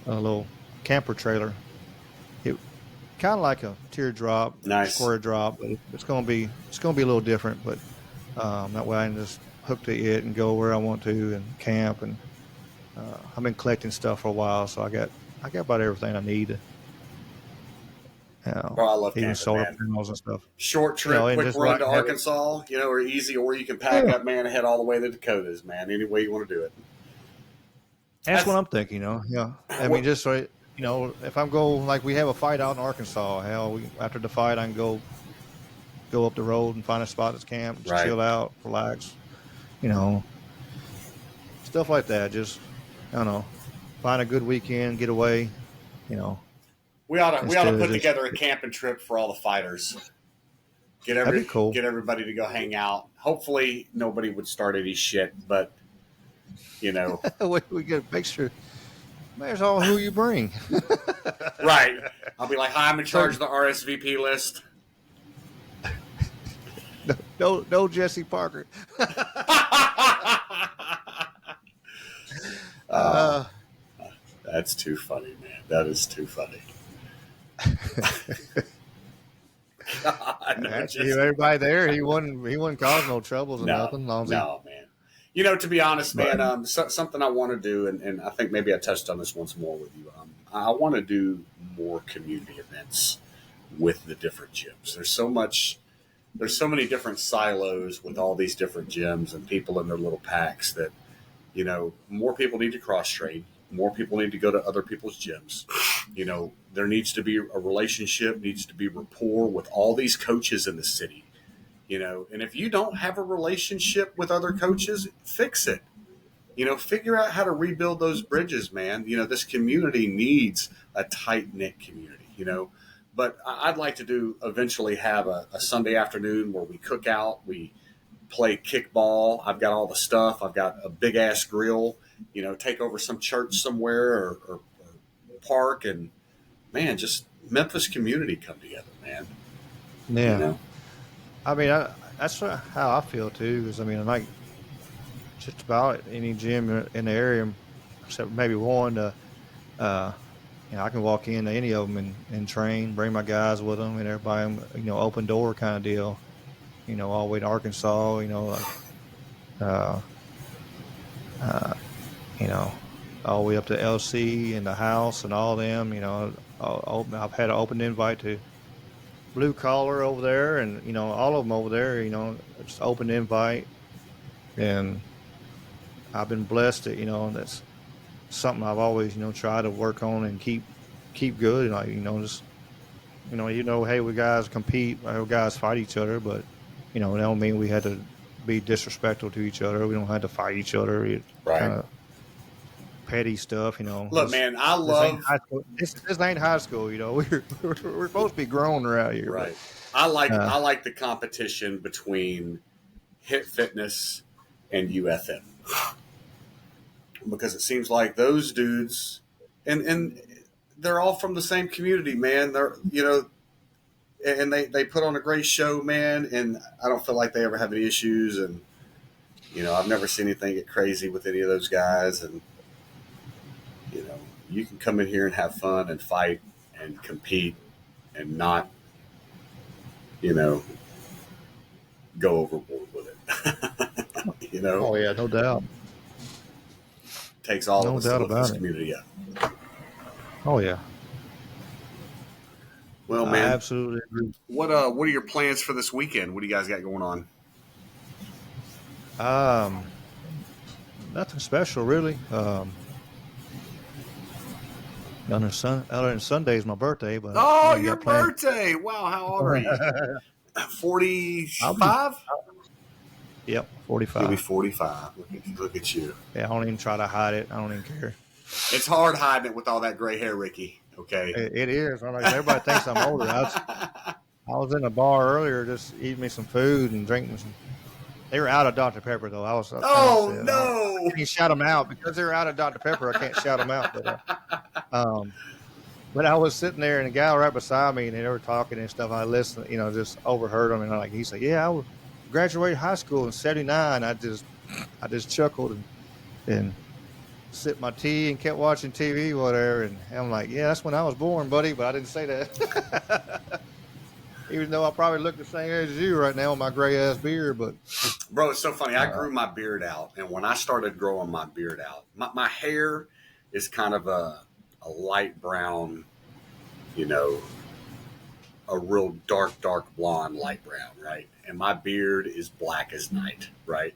little camper trailer. It kind of like a teardrop, Nice. square drop, but it's gonna be a little different. But that way I can just hook to it and go where I want to and camp. And I've been collecting stuff for a while, so I got about everything I need. Oh, I love Even camping, solar man. panels and stuff. Short trip, You know, and quick just run to have it. Arkansas, you know, or easy, or you can pack Yeah. up, man, and head all the way to the Dakotas, man. Any way you want to do it. That's what I'm thinking, you know. Yeah, I mean, just so you know, if I'm like we have a fight out in Arkansas, hell, after the fight, I can go up the road and find a spot that's camp, just Right. chill out, relax, you know, stuff like that. Just I don't know, find a good weekend, get away, you know. We ought to Instead of put just- together a camping trip for all the fighters. That'd be cool. Get everybody to go hang out. Hopefully, nobody would start any shit, but you know, we get make sure. There's all who you bring. right? I'll be like, "Hi, I'm in charge of the RSVP list." No Jesse Parker. That's too funny, man. That is too funny. God, no, Everybody there, he wouldn't cause no troubles or nothing. No, man. You know, to be honest, man, something I want to do, and I think maybe I touched on this once more with you. I want to do more community events with the different gyms. There's so much there's so many different silos with all these different gyms and people in their little packs that, more people need to cross train. More people need to go to other people's gyms. There needs to be a relationship, needs to be rapport with all these coaches in the city. And if you don't have a relationship with other coaches, fix it. Figure out how to rebuild those bridges, man. This community needs a tight knit community, But I'd like to eventually have a Sunday afternoon where we cook out, we play kickball. I've got all the stuff. I've got a big ass grill, take over some church somewhere or park, and man, just Memphis community come together, man. You Yeah. know? I mean, that's how I feel too. Because I mean, like just about any gym in the area, except maybe one. Uh, I can walk into any of them and train, bring my guys with them, and everybody, open door kind of deal. All the way to Arkansas. Like, uh, uh, you know, all the way up to LC and the house and all them. I've had an open invite to Blue Collar over there, and all of them over there. Just open invite, and I've been blessed that that's something I've always tried to work on and keep good. Like just hey, we guys compete, we guys fight each other, but that don't mean we had to be disrespectful to each other. We don't have to fight each other. Right. Kind of petty stuff. Look, man, I love this ain't high school. We're supposed to be grown around here. Right. But, I like the competition between Hit Fitness and UFM because it seems like those dudes and they're all from the same community, man. They're and they put on a great show, man. And I don't feel like they ever have any issues. And I've never seen anything get crazy with any of those guys. And you can come in here and have fun and fight and compete and not go overboard with it. Oh yeah, no doubt. Takes all No of us to doubt lift about this it. community up. Oh yeah. Well, I man, absolutely agree. what are your plans for this weekend? What do you guys got going on? Nothing special really. Other than Sunday's my birthday, but Oh, you your got plans. birthday! Wow, how old are you? I'll be, 45. yep, You'll be 45. 45. Look at you. Yeah, I don't even try to hide it. I don't even care. It's hard hiding it with all that gray hair, Ricky. Okay. It is. I'm like, everybody thinks I'm older. I was in a bar earlier, just eating me some food and drinking some. They were out of Dr. Pepper though. I was. Oh upset. no! I can't shout them out because they're out of Dr. Pepper. I can't shout them out, but I was sitting there and a guy right beside me, and they were talking and stuff. I listened, just overheard them, and he said, "Yeah, I graduated high school in '79." I just chuckled and sipped my tea and kept watching TV, whatever. And I'm like, "Yeah, that's when I was born, buddy," but I didn't say that. Even though I probably look the same age as you right now with my gray ass beard, but Bro, it's so funny. I grew my beard out, and when I started growing my beard out, my hair is kind of a light brown, a real dark blonde, light brown, right? And my beard is black as night, right?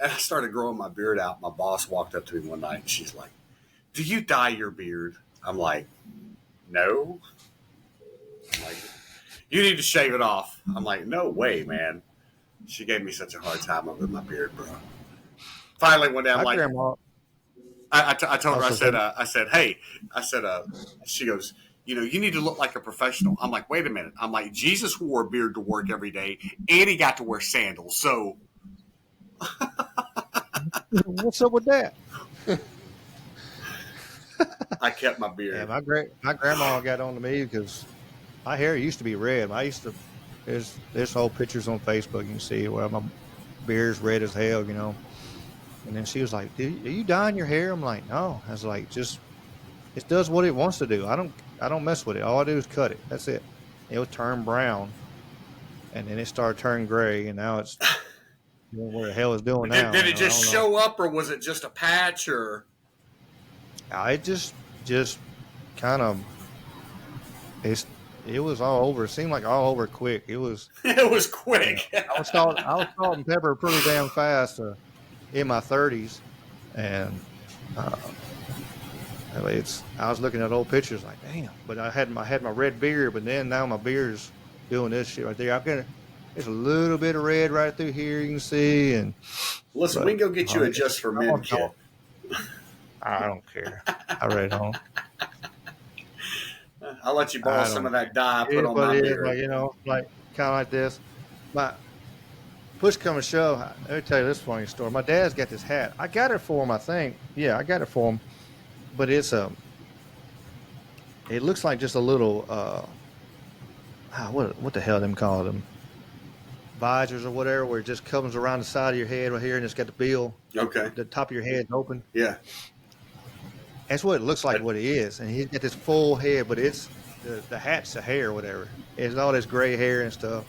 And I started growing my beard out. My boss walked up to me one night, and she's like, "Do you dye your beard?" I'm like, "No." I'm like, "You need to shave it off." I'm like, "No way, man." She gave me such a hard time over my beard, bro. Finally, one day, I'm my like, grandma. I told her, Also, hey, she goes, you need to look like a professional. I'm like, wait a minute. I'm like, Jesus wore a beard to work every day, and he got to wear sandals. So what's up with that? I kept my beard. Yeah, my grandma got on to me because my hair used to be red. There's whole pictures on Facebook you can see where my beard's red as hell, And then she was like, are you dyeing your hair? I'm like, no. I was like, it does what it wants to do. I don't mess with it. All I do is cut it. That's it. It'll turn brown, and then it started turning gray, and now it's where the hell it's doing now. Did it just show up, or was it just a patch, or? It just kind of it was all over. It seemed like all over quick. It was, It was you know, quick. I was salt and pepper pretty damn fast in my 30s, and uh, I was looking at old pictures like, damn. But I had my red beard, but then now my beard's doing this shit right there. There's a little bit of red right through here you can see, and Listen, we but can go get you a it's Just for Men all kit. I don't care. I really don't. I'll let you borrow I some don't. of that dye I It put is on what my it is. Like beard. like kind of like this. My push come to shove. Let me tell you this funny story. My dad's got this hat. I got it for him. I think. Yeah, I got it for him. But it looks like just a little. What the hell them call them? Visors or whatever, where it just comes around the side of your head right here, and it's got the bill. Okay. The top of your head open. Yeah. That's what it looks like. That- What it is, and he's got this full head, but it's the hat's the hair, or whatever. It's all this gray hair and stuff.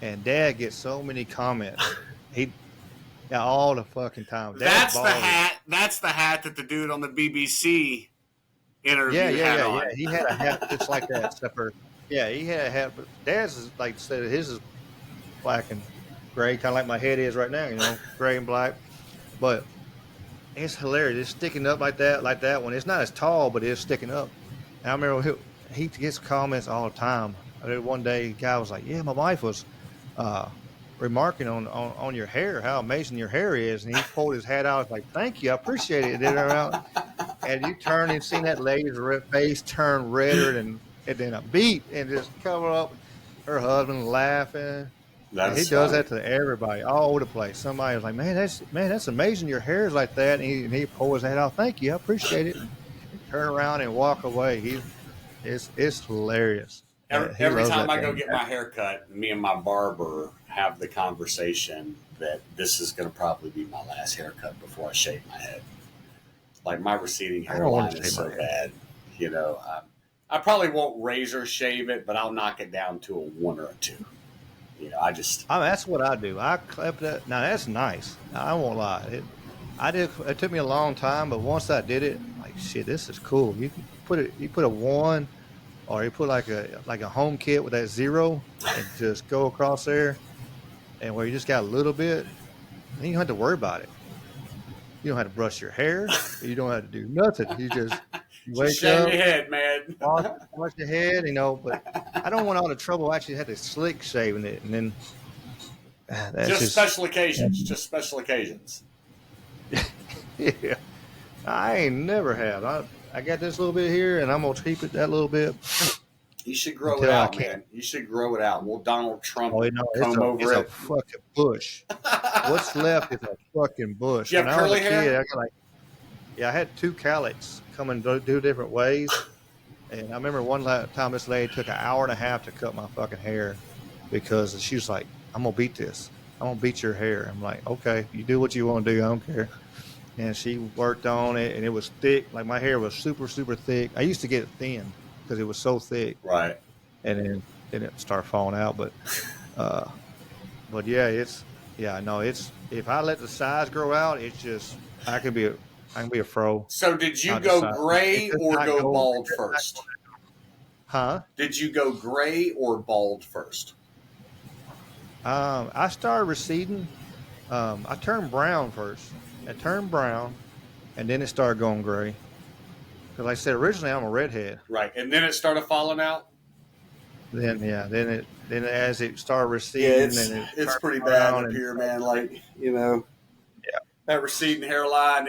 And Dad gets so many comments. He Yeah, all the fucking time. Dad's That's the bald. hat. That's the hat that the dude on the BBC interview had Yeah. on. He had a hat just like that, except for he had a hat. But Dad's is like said his is black and gray, kind of like my head is right now. Gray and black. But it's hilarious. It's sticking up like that one. It's not as tall, but it's sticking up. And I remember he gets comments all the time. I mean, one day, a guy was like, "Yeah, my wife was remarking on your hair, how amazing your hair is." And he pulled his hat out. I was like, "Thank you, I appreciate it." And you turn and see that lady's face turn redder and then a beat and just cover up her husband laughing. And he That's does funny. that to everybody all over the place. Somebody was like, "Man, that's amazing. Your hair is like that." And he pulled his hat out. "Thank you, I appreciate it." And turn around and walk away. It's hilarious. He Every loves time that I go damn get guy. my hair cut, me and my barber have the conversation that this is going to probably be my last haircut before I shave my head. Like my receding I don't want hairline to is shave my so head. bad. I probably won't razor shave it, but I'll knock it down to a 1 or a 2. I just That's what I do. I clip that. Now that's nice. I won't lie. It took me a long time, but once I did it, like shit, this is cool. You can you put a 1, or you put like a home kit with that 0, and just go across there, and where you just got a little bit, then you don't have to worry about it. You don't have to brush your hair. You don't have to do nothing. You just wake shave your up, head, man. wash your head, But I don't want all the trouble. Actually, had to slick shaving it, and then that's Just just special occasions. Just special occasions. yeah. I ain't never have. I got this little bit here, and I'm gonna keep it that little bit You should grow it until I out, can't. man. You should grow it out. We'll Donald Trump Oh, comb it's over a it. fucking bush. What's left is a fucking bush. Do you When have I was a curly kid, hair? I got I had 2 cowlicks coming do different ways, and I remember one time this lady took an hour and a half to cut my fucking hair because she was like, "I'm gonna beat this. I'm gonna beat your hair." I'm like, "Okay, you do what you want to do. I don't care." And she worked on it, and it was thick. Like my hair was super, super thick. I used to get it thin because it was so thick, Right. and then it started falling out. Uh, but yeah, it's if I let the size grow out, it's just I can be a fro. So did you I'll go decide. gray or go It's bald just not first? going, huh? Did you go gray or bald first? I started receding. I turned brown first. I turned brown, and then it started going gray. Because like I said, originally I'm a redhead. Right. And then it started falling out? Then as it started Yeah, receding, it's and it it's turned pretty bad brown, up and here, man. That receding hairline,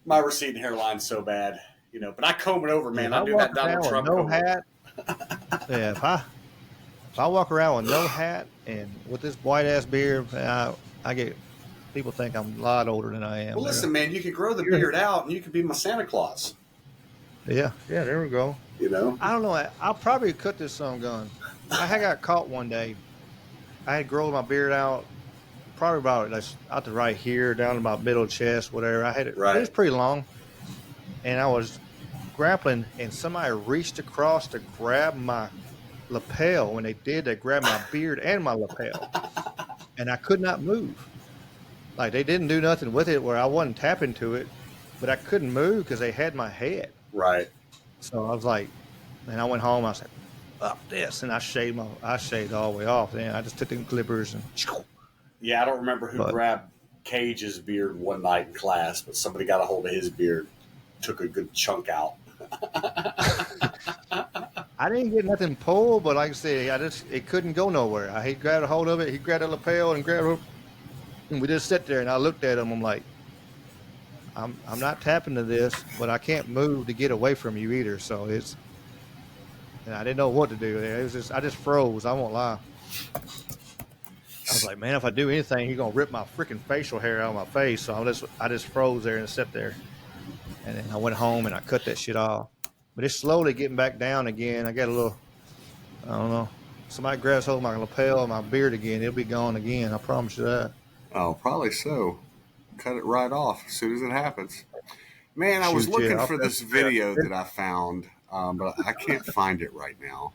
my receding hairline's so bad, but I comb it over, yeah, man. if I I do walk that Donald around with Trump no comb over. hat, yeah, if I walk around with no hat and with this white ass beard, I get people think I'm a lot older than I am. Well, listen, man, you could grow the You're- beard out and you could be my Santa Claus, Yeah, there we go. I don't know. I'll probably cut this some gun. I had got caught one day. I had grown my beard out, probably about like, out to right here, down to my middle chest, whatever. I had it. Right. It was pretty long, and I was grappling, and somebody reached across to grab my lapel. When they did, they grabbed my beard and my lapel, and I could not move. Like they didn't do nothing with it where I wasn't tapping to it, but I couldn't move because they had my head. right? So I was like, And I went home. I was like, "Fuck this!" And I shaved all the way off. Then I just took them clippers and. Yeah, I don't remember who But grabbed Cage's beard one night in class, but somebody got a hold of his beard, took a good chunk out. I didn't get nothing pulled. But like I said, it couldn't go nowhere. He grabbed a hold of it. He grabbed a lapel and grabbed it, and we just sat there. And I looked at him. I'm like, I'm not tapping to this, but I can't move to get away from you either. So it's, and I didn't know what to do there. It was just I just froze. I won't lie. I was like, man, if I do anything, he's gonna rip my freaking facial hair out of my face. So I just froze there and sat there. And then I went home and I cut that shit off. But it's slowly getting back down again. I got a little, I don't know. Somebody grabs hold of my lapel and my beard again, it'll be gone again. I promise you that. Oh, probably so. Cut it right off as soon as it happens. Man, I was Shoot, looking yeah, for this video that I found, but I can't find it right now.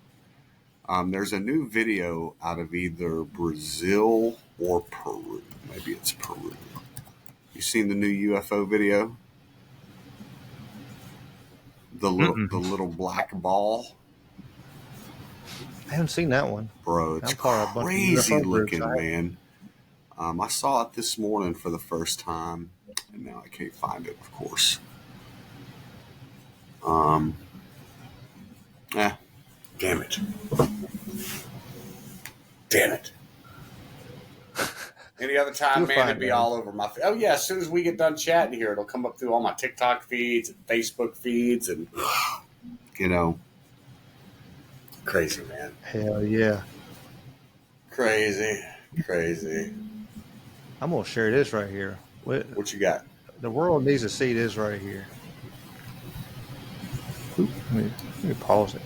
There's a new video out of either Brazil or Peru. Maybe it's Peru. You seen the new UFO video? The little black ball, I haven't seen that one. bro. It's I'm part of a bunch of crazy UFO groups. looking, man. I saw it this morning for the first time, and now I can't find it, of course. Damn it. Damn it. Any other time, You'll man, find it'd be it. all over my. Oh yeah, as soon as we get done chatting here, it'll come up through all my TikTok feeds and Facebook feeds, and crazy, man. Hell yeah. Crazy. I'm gonna share this right here. What you got? The world needs to see this right here. Oop, let me pause it.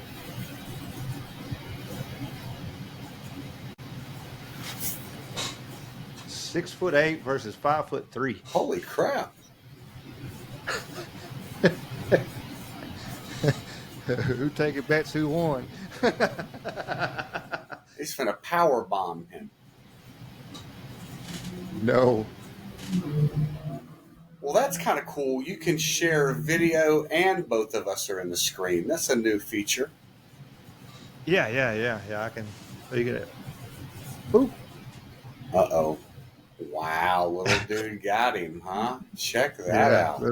(6'8" versus 5'3). Holy crap! Who taking bets? Who won? He's finna power bomb him. No. Well, that's kind of cool. You can share video, and both of us are in the screen. That's a new feature. Yeah. I can. You get it. Boop. Uh-oh. Wow, little dude got him, huh? Check that out.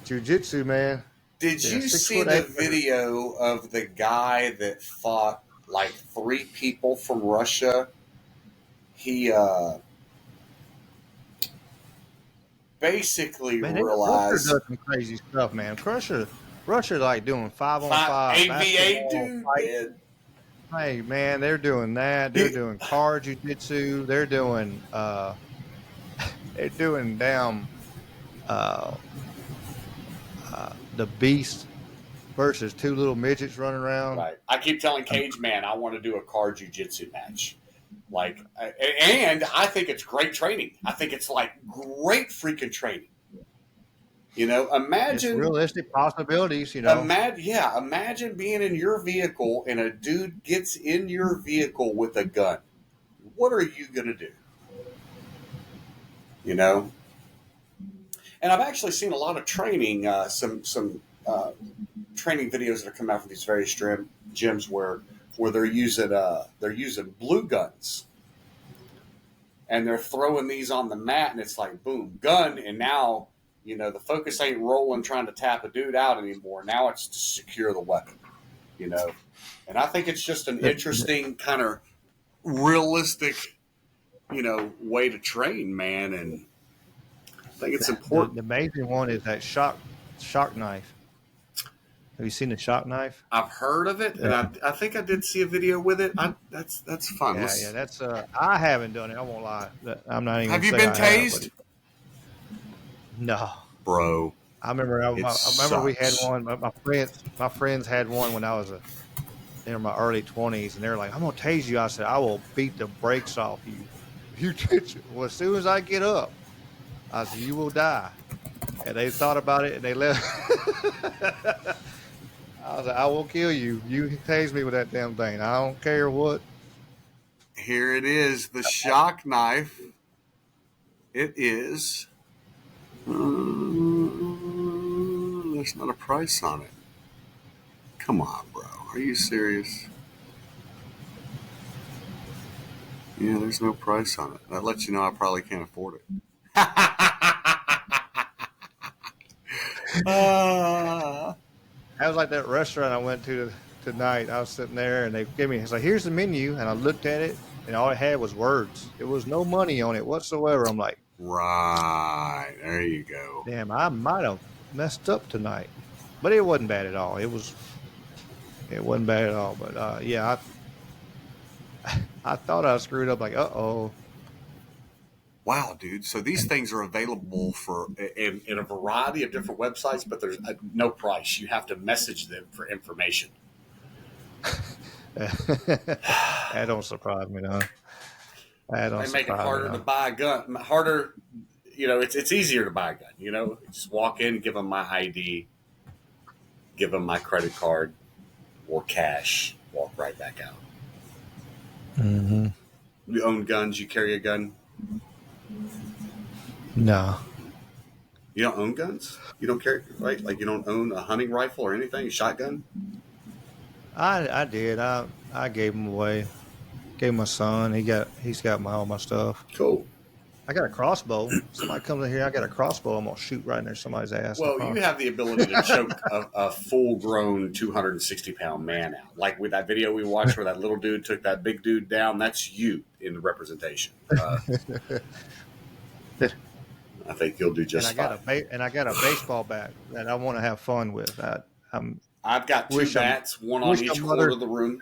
Jiu-jitsu, man. Did you see the video of the guy that fought like 3 people from Russia? He basically realized Crusher does some crazy stuff, man. Russia like doing 5-on-5 AVA dude. Man. Hey man, they're doing that. They're doing car jiu-jitsu. They're doing damn the beast versus 2 little midgets running around. Right. I keep telling Cage Man I want to do a car jiu-jitsu match. Like, and I think it's great training. I think it's like great freaking training. Imagine it's realistic possibilities. Imagine being in your vehicle and a dude gets in your vehicle with a gun. What are you gonna do? And I've actually seen a lot of training, some training videos that are coming out from these various gyms where they're using blue guns, and they're throwing these on the mat, and it's like boom, gun, and now the focus ain't rolling trying to tap a dude out anymore. Now it's to secure the weapon, and I think it's just an interesting kind of realistic, way to train, man, and I think it's important. The amazing one is that shock knife. Have you seen the shock knife? I've heard of it, and I think I did see a video with it. That's fun. Yeah, that's. I haven't done it. I won't lie. I'm not even. Have you been tased? No, bro. I remember. I remember we had one. My friends had one when I was in my early 20s, and they were like, "I'm gonna tase you." I said, "I will beat the brakes off you. You touch it. Well, as soon as I get up, I said, you will die." And they thought about it, and they left. I was like, "I will kill you. You tase me with that damn thing. I don't care what." Here it is, the shock knife. It is. There's not a price on it. Come on, bro. Are you serious? Yeah, there's no price on it. That lets you know I probably can't afford it. uh, That was like that restaurant I went to tonight. I was sitting there and they gave me, it's like, here's the menu. And I looked at it and all it had was words. There was no money on it whatsoever. I'm like, right. There you go. damn, I might have messed up tonight. But it wasn't bad at all. It wasn't bad at all. But yeah, I thought I screwed up like, uh-oh. Wow, dude. So these things are available for in a variety of different websites, but there's no price. You have to message them for information. That don't surprise me, though. That don't They make it surprise me, harder to though. buy a gun. Harder, it's easier to buy a gun. Just walk in, give them my ID, give them my credit card or cash, walk right back out. Mm-hmm. You own guns. You carry a gun. No. You don't own guns. You don't carry, right? Like you don't own a hunting rifle or anything. A shotgun. I did. I gave him away. Gave my son. He's got all my stuff. Cool. I got a crossbow. Somebody comes in here, I got a crossbow. I'm gonna shoot right in there somebody's ass. Well, you have the ability to choke a full-grown 260-pound man out. Like with that video we watched where that little dude took that big dude down. That's you in the representation. I think you'll do just fine. And I got a baseball bat that I want to have fun with. I've got two bats, one on each corner of the room.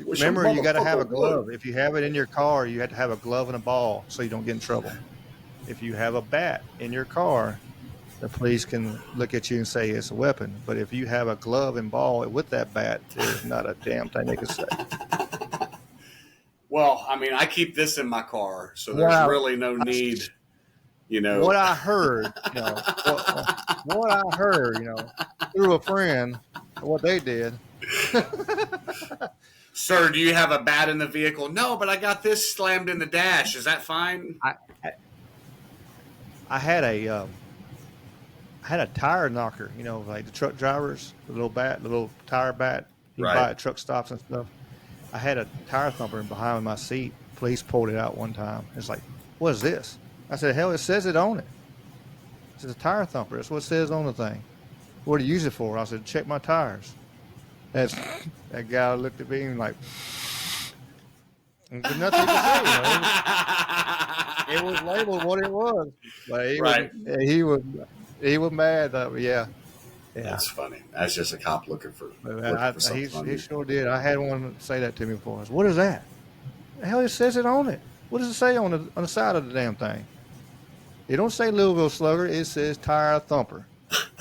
Remember, you got to have a glove. If you have it in your car, you have to have a glove and a ball so you don't get in trouble. If you have a bat in your car, the police can look at you and say it's a weapon. But if you have a glove and ball with that bat, there's not a damn thing they can say. Well, I mean, I keep this in my car, so there's really no need, What I heard, what I heard, through a friend, what they did. Sir, do you have a bat in the vehicle? No, but I got this slammed in the dash. Is that fine? I had a tire knocker, like the truck drivers, the little tire bat you buy at truck stops and stuff. I had a tire thumper behind my seat. Police pulled it out one time. It's like, what is this? I said, hell, it says it on it. It's a tire thumper. That's what it says on the thing. What do you use it for? I said, check my tires. That guy looked at me and like, there's nothing to say. It was labeled what it was. But he was mad. Yeah. That's funny. That's just a cop looking for something. He sure did. I had one say that to me before. I said, what is that? The hell, it says it on it. What does it say on the side of the damn thing? It don't say Louisville Slugger. It says tire thumper.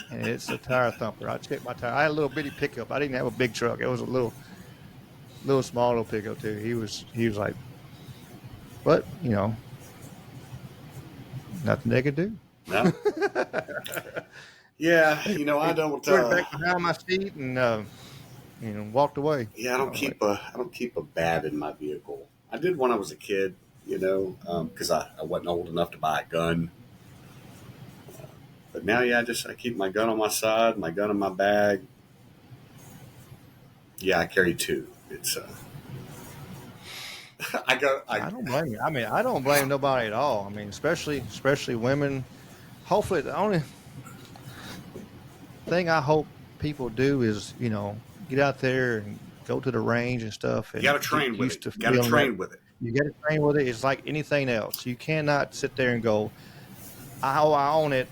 And it's a tire thumper. I checked my tire. I had a little bitty pickup. I didn't have a big truck. It was a little small little pickup too. He was like, but nothing they could do. No. Yeah, I don't. Put it back behind my seat and walked away. Yeah, I don't keep a bat in my vehicle. I did when I was a kid, because I wasn't old enough to buy a gun. But now, I keep my gun on my side, my gun in my bag. Yeah, I carry two. It's I don't blame you. I mean, I don't blame nobody at all. I mean, especially women. Hopefully, the only thing I hope people do is, get out there and go to the range and stuff. And you got to train with it. You got to train with it. You got to train with it. It's like anything else. You cannot sit there and go, I own it.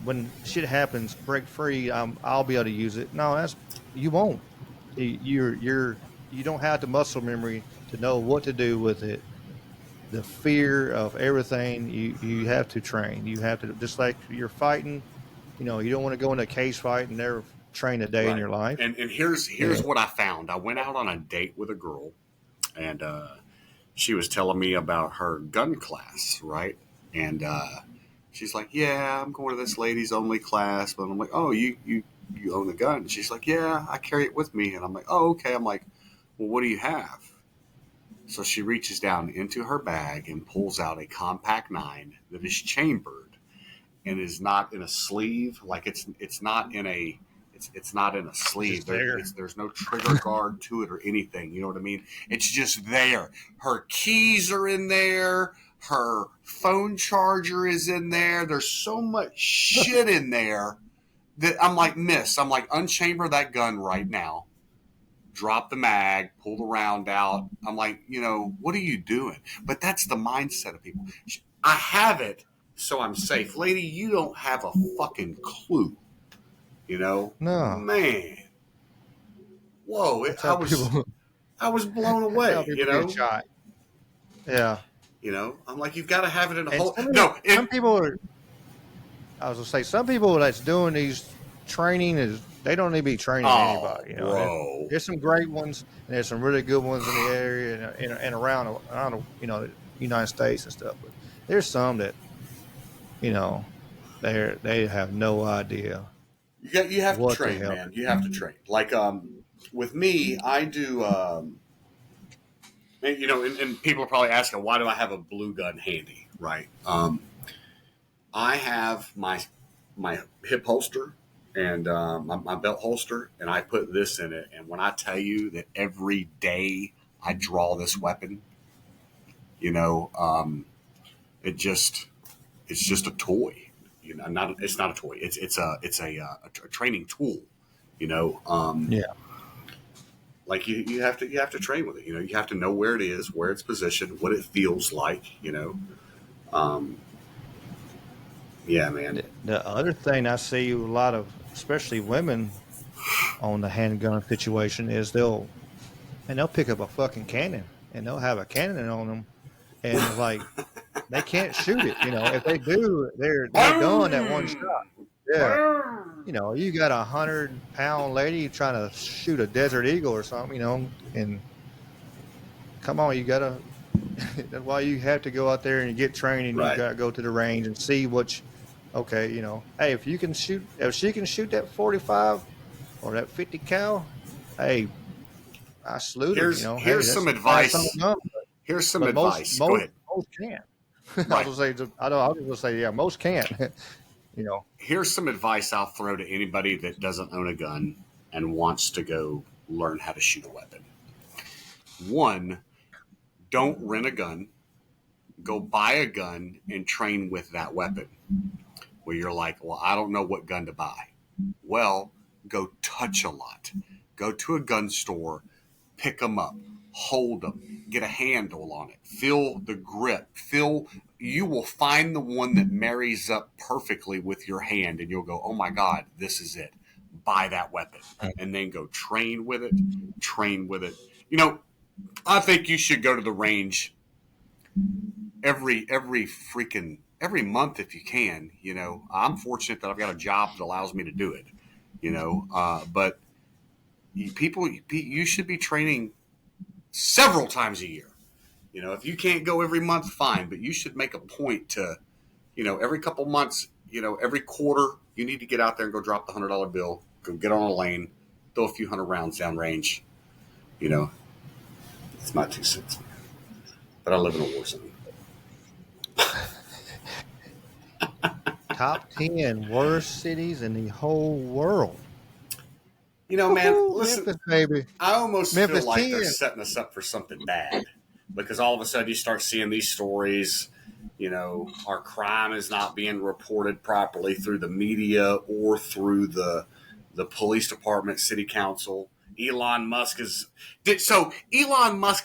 When shit happens, break free. I'll be able to use it. No, you won't. You don't have the muscle memory to know what to do with it. The fear of everything. You have to train. You have to, just like you're fighting. You don't want to go into a cage fight and never train a day in your life. And here's what I found. I went out on a date with a girl, and she was telling me about her gun class, right? And she's like, yeah, I'm going to this ladies only class. But I'm like, oh, you own a gun? And she's like, yeah, I carry it with me. And I'm like, oh, okay. I'm like, well, what do you have? So she reaches down into her bag and pulls out a compact 9 that is chambered and is not in a sleeve. Like it's not It's not in a sleeve. Just there. There's no trigger guard to it or anything. You know what I mean? It's just there. Her keys are in there. Her phone charger is in there. There's so much shit in there that I'm like, Miss, I'm like, unchamber that gun right now. Drop the mag, pull the round out. I'm like, what are you doing? But that's the mindset of people. I have it, so I'm safe. Lady, you don't have a fucking clue. No. Man. Whoa, That's how people. I was blown That's how away, people get shot. Yeah. I'm like, you've got to have it in a And hole. No, some people are. I was gonna say some people that's doing these training they don't need to be training anybody. Bro. There's some great ones and there's some really good ones in the area and around the United States and stuff. But there's some that they have no idea. You have to train, man. You have to train. Like with me, I do. And people are probably asking, why do I have a blue gun handy? Right. I have my hip holster and my belt holster, and I put this in it. And when I tell you that every day I draw this weapon, it's just a toy. It's not a toy. It's a training tool. Yeah. Like you have to train with it. You have to know where it is, where it's positioned, what it feels like. Yeah, man. The other thing I see a lot of, especially women, on the handgun situation is they'll pick up a fucking cannon and they'll have a cannon on them, and it's like they can't shoot it. If they do, they're done at one shot. Yeah. You got 100-pound lady trying to shoot a desert eagle or something, and come on, you gotta. That's why you have to go out there and get training. Right. You gotta go to the range and see hey, if she can shoot that 45 or that 50 cal, hey, I salute her. Here's some advice. Here's some advice. Go ahead. Most can. Right. I was gonna say, yeah, most can't. Here's some advice I'll throw to anybody that doesn't own a gun and wants to go learn how to shoot a weapon. One, don't rent a gun. Go buy a gun and train with that weapon. Where you're like, well, I don't know what gun to buy. Well, go touch a lot. Go to a gun store, pick them up, hold them, get a handle on it, feel the grip, you will find the one that marries up perfectly with your hand, and you'll go, oh my God, this is it. Buy that weapon. And then go train with it. I think you should go to the range every month if you can. I'm fortunate that I've got a job that allows me to do it. But you should be training several times a year. If you can't go every month, fine, but you should make a point to, every couple months, every quarter, you need to get out there and go drop the $100 bill, go get on a lane, throw a few hundred rounds down range. It's my 2 cents, but I live in a war zone. Top 10 worst cities in the whole world. Man, listen, Memphis, baby. I almost Memphis feel like 10. they're setting us up for something bad, because all of a sudden you start seeing these stories. Our crime is not being reported properly through the media or through the police department, city council. Elon Musk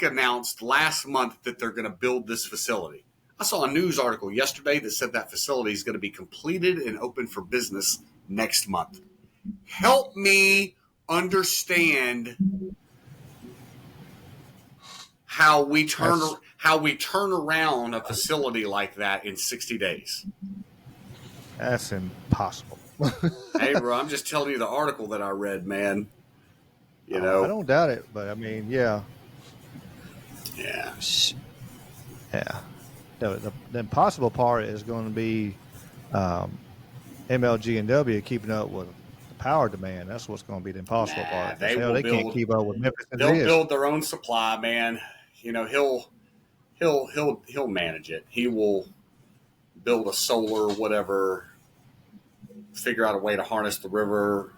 announced last month that they're going to build this facility. I saw a news article yesterday that said that facility is going to be completed and open for business next month. Help me understand how we turn around a facility like that in 60 days. That's impossible. Hey, bro, I'm just telling you the article that I read, man. I don't doubt it, but I mean, yeah. Yeah. Yeah. The impossible part is going to be MLG and W keeping up with the power demand. That's what's going to be the impossible part. They can't keep up with Memphis. They'll build their own supply, man. He'll manage it. He will build a solar whatever, figure out a way to harness the river,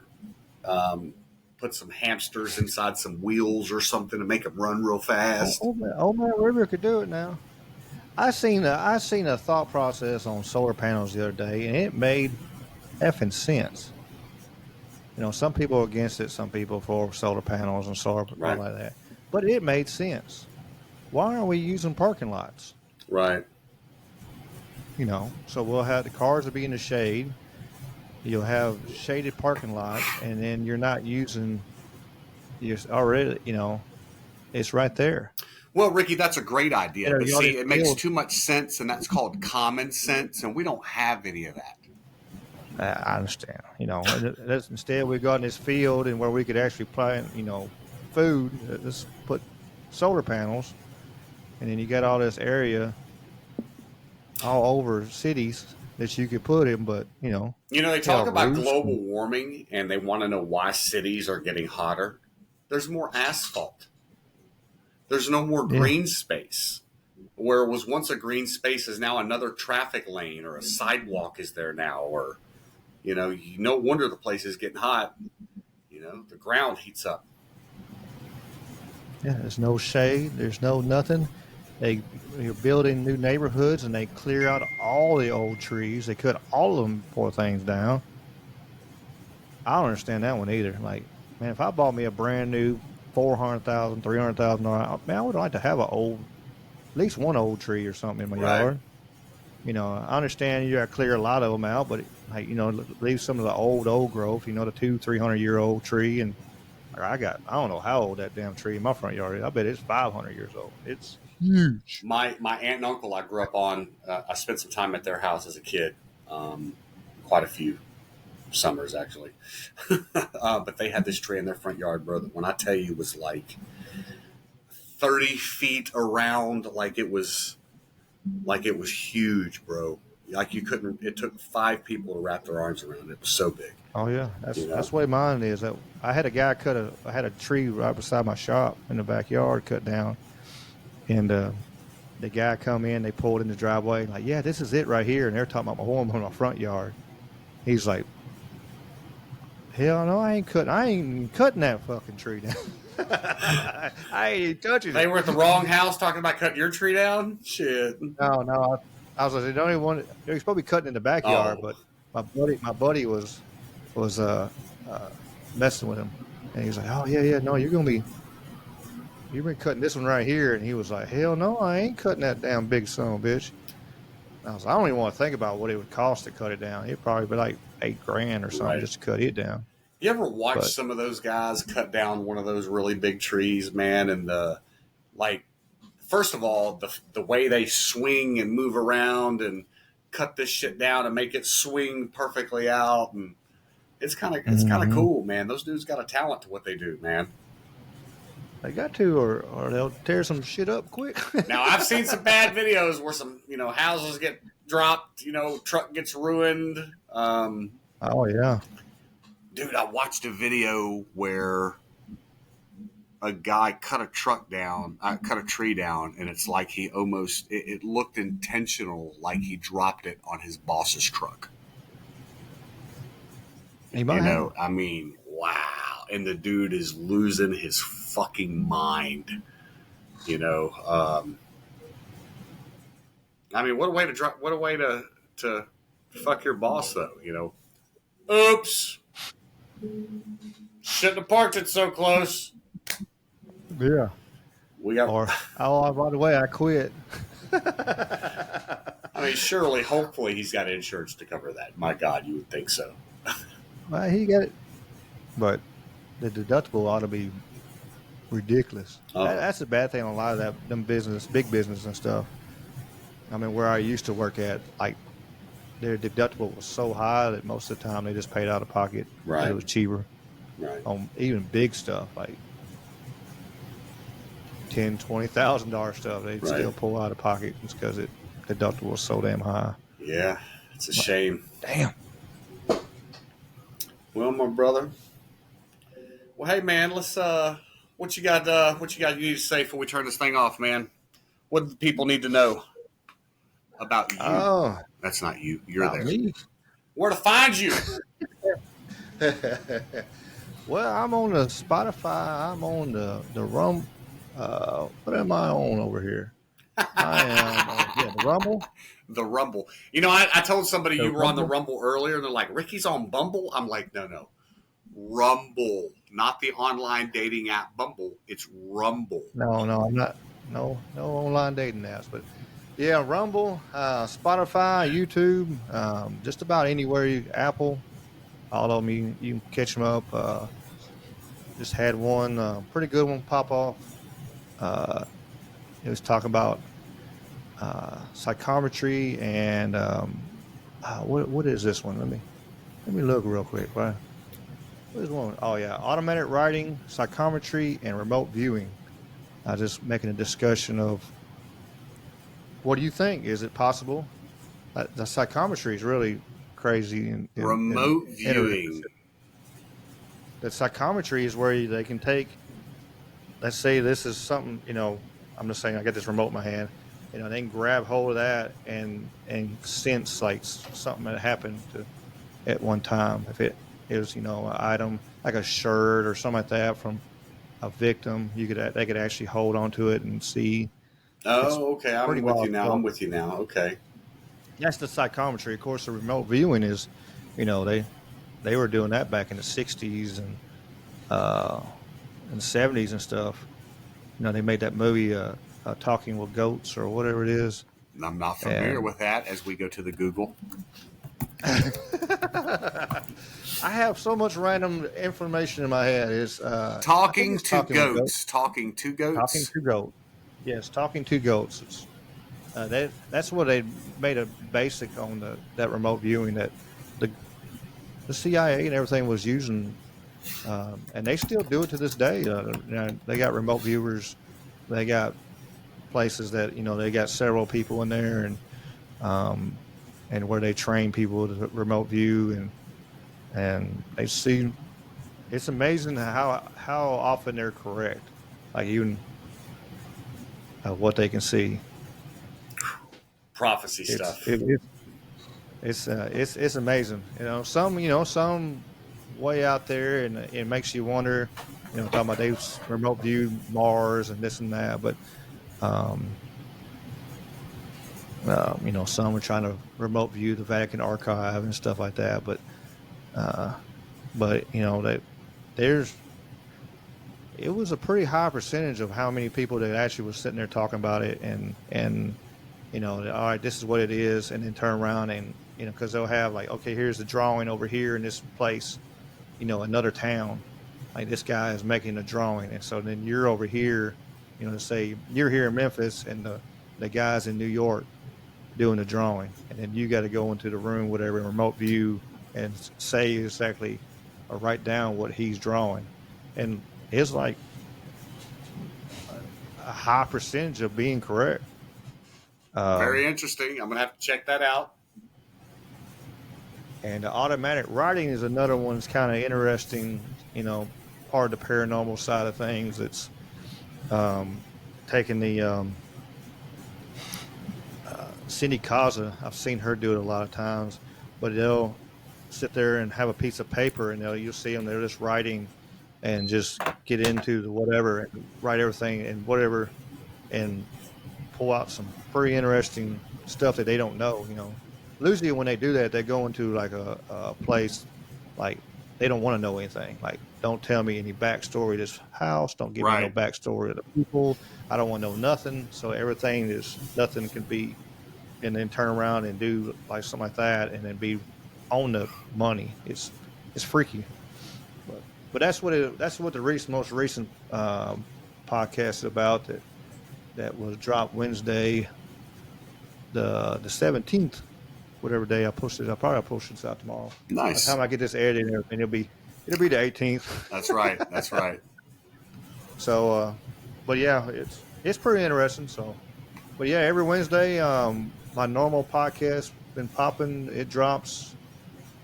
Um, put some hamsters inside some wheels or something to make them run real fast. Old Man River could do it now. I seen a thought process on solar panels the other day, and it made effing sense. Some people are against it, some people for solar panels and solar all Right, like that. But it made sense. Why aren't we using parking lots? right. So we'll have the cars will be in the shade. You'll have shaded parking lots, and then you're not using. You're already, it's right there. Well, Ricky, that's a great idea. But You already see, it makes build. too much sense, and that's called common sense, and we don't have any of that. I understand. Instead we got in this field and where we could actually plant, food. Let's put solar panels, and then you got all this area all over cities that you could put in. But They talk hell, about roofs. global warming, and they want to know why cities are getting hotter. There's more asphalt. There's no more Yeah, green space. Where it was once a green space is now another traffic lane or a sidewalk is there now. Or, no wonder the place is getting hot. The ground heats up. yeah. There's no shade. There's no nothing. They're building new neighborhoods and they clear out all the old trees. They cut all of them poor things down. I don't understand that one either. Like, man, if I bought me a brand new $400,000, $300,000, man, I would like to have at least one old tree or something in my Right. yard. I understand you got to clear a lot of them out, but leave some of the old growth. The 200-300-year-old tree, and I don't know how old that damn tree in my front yard is. I bet it's 500 years old. It's huge. My aunt and uncle I grew up on, I spent some time at their house as a kid, quite a few summers actually. But they had this tree in their front yard, bro, that when I tell you was like 30 feet around, like it was huge, bro. Like you couldn't. It took 5 people to wrap their arms around it. It was so big. Oh yeah, that's the way mine is. I had a guy I had a tree right beside my shop in the backyard cut down, and the guy come in, they pulled in the driveway, like, yeah, this is it right here, and they're talking about my home in my front yard. He's like, hell no, I ain't cutting that fucking tree down. I ain't even touching They it. were at the wrong house talking about cutting your tree down. Shit. No. I was like, they don't even want it. They're supposed to be cutting in the backyard, Oh, but my buddy was messing with him, and he was like, oh yeah, no, you've been cutting this one right here, and he was like, hell no, I ain't cutting that damn big son of a bitch. I was like, I don't even want to think about what it would cost to cut it down. It'd probably be like $8,000 or something right. just to cut it down. You ever watch But some of those guys cut down one of those really big trees, man? And like, first of all, the way they swing and move around and cut this shit down and make it swing perfectly out, and it's kind of mhm. cool, man. Those dudes got a talent to what they do, man. They got to, or they'll tear some shit up quick. Now I've seen some bad videos where some houses get dropped, truck gets ruined. Oh yeah. Dude, I watched a video where a guy cut a tree down, and it's like it looked intentional, like he dropped it on his boss's truck. He might have. I mean, wow. And the dude is losing his fucking mind. You know, I mean, what a way to drop, what a way to fuck your boss, though. Oops, shouldn't have parked it so close. Yeah. We got. Or by the way, I quit. I mean, surely, hopefully, he's got insurance to cover that. My God, you would think so. Well, he got it, but the deductible ought to be ridiculous. That's the bad thing on a lot of them big business and stuff. I mean, where I used to work at, like, their deductible was so high that most of the time they just paid out of pocket. Right. It was cheaper Right. on even big stuff like $10,000-$20,000 stuff. They'd Right. still pull out of pocket just because the deductible was so damn high. Yeah, it's a shame. Damn. Well, my brother. Well, hey, man, let's. What you got? You need to say before we turn this thing off, man? What do the people need to know about you? Oh, That's not you. You're not there. me. Where to find you? Well, I'm on the Spotify. I'm on the Rum. What am I on over here? I am on the Rumble. The Rumble. I told somebody The you were on the Rumble. Rumble earlier, and they're like, Ricky's on Bumble? I'm like, no, no. Rumble, not the online dating app Bumble. It's Rumble. No, no, I'm not. No, no online dating apps, but yeah, Rumble, Spotify, YouTube, just about anywhere. Apple, all of them. You can catch them up. Just had one pretty good one pop off. Uh, it was talking about psychometry and what is this one? Let me look real quick. Right? What is one? Oh yeah, automatic writing, psychometry, and remote viewing. Just making a discussion of what do you think? Is it possible? The psychometry is really crazy and Remote viewing. interesting. The psychometry is where they can take. Let's say this is something. I'm just saying. I got this remote in my hand. They can grab hold of that and sense like something that happened at one time. If it is an item like a shirt or something like that from a victim, they could actually hold onto it and see. It's Oh, okay. pretty I'm with you wild now. stuff. I'm with you now. Okay. That's the psychometry. Of course, the remote viewing is, they were doing that back in the '60s uh, and '70s and stuff. They made that movie, Talking with Goats or whatever it is. I'm not familiar And with that as we go to the Google. I have so much random information in my head. I think Talking it's to Talking with Goats. goats. Talking to Talking goats. to Goats. Yes, Talking to Goats. That's what they made a basic on that remote viewing that the the CIA and everything was using, and they still do it to this day. They got remote viewers. They got places that they got several people in there, um, and where they train people to remote view and they see. It's amazing how often they're correct, like even what they can see. Prophecy It's stuff. it, it's amazing. Some way out there, and it makes you wonder. Talking about they remote view Mars and this and that, but um, some are trying to remote view the Vatican archive and stuff like that. Uh, that there's it was a pretty high percentage of how many people that actually was sitting there talking about it and all right, this is what it is, and then turn around and because they'll have like, okay, here's the drawing over here in this place, another town, like this guy is making a drawing, and so then you're over here, say you're here in Memphis, and the guy's in New York doing the drawing, and then you got to go into the room, whatever, remote view, and say exactly or write down what he's drawing, and it's like a high percentage of being correct. Very Um, interesting. I'm gonna have to check that out. and the automatic writing is another one that's kind of interesting, part of the paranormal side of things. It's um, taking the Cindy Kaza. I've seen her do it a lot of times, but they'll sit there and have a piece of paper, and you'll see them. They're just writing and just get into the whatever and write everything and whatever and pull out some pretty interesting stuff that they don't know. Usually when they do that, they go into like a place like they don't want to know anything. Like, don't tell me any backstory of this house. Don't give me no Right. backstory of the people. I don't want to know nothing. So everything is nothing can be, and then turn around and do like something like that, and then be on the money. It's freaky, but that's what the most recent podcast is about that was dropped Wednesday, the 17th, whatever day I posted. I'll probably post this out tomorrow. By the Nice. time I get this edited and everything, it'll be the 18th. That's right. That's right. So, but yeah, it's pretty interesting. So, but yeah, every Wednesday, my normal podcast been popping. It drops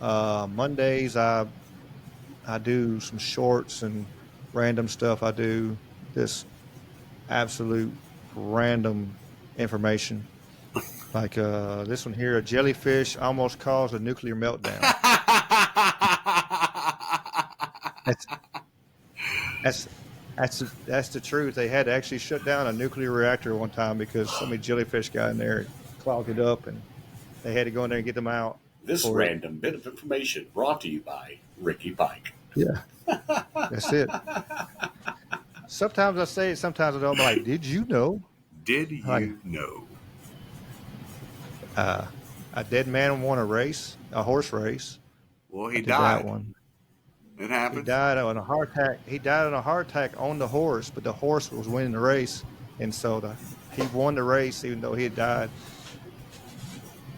Mondays. I do some shorts and random stuff. I do this absolute random information. Like this one here, a jellyfish almost caused a nuclear meltdown. That's That's that's the truth. They had to actually shut down a nuclear reactor one time because so many jellyfish got in there, and clogged it up, and they had to go in there and get them out This for it. random bit of information brought to you by Ricky Pike. Yeah, that's it. Sometimes I say it, sometimes I don't. I'm like, did you know? Did Like, you know? a dead man won a race, a horse race. Well, I he did that died. one. It He happens. died on a heart attack. He died on a heart attack on the horse, but the horse was winning the race, and so he won the race even though he had died.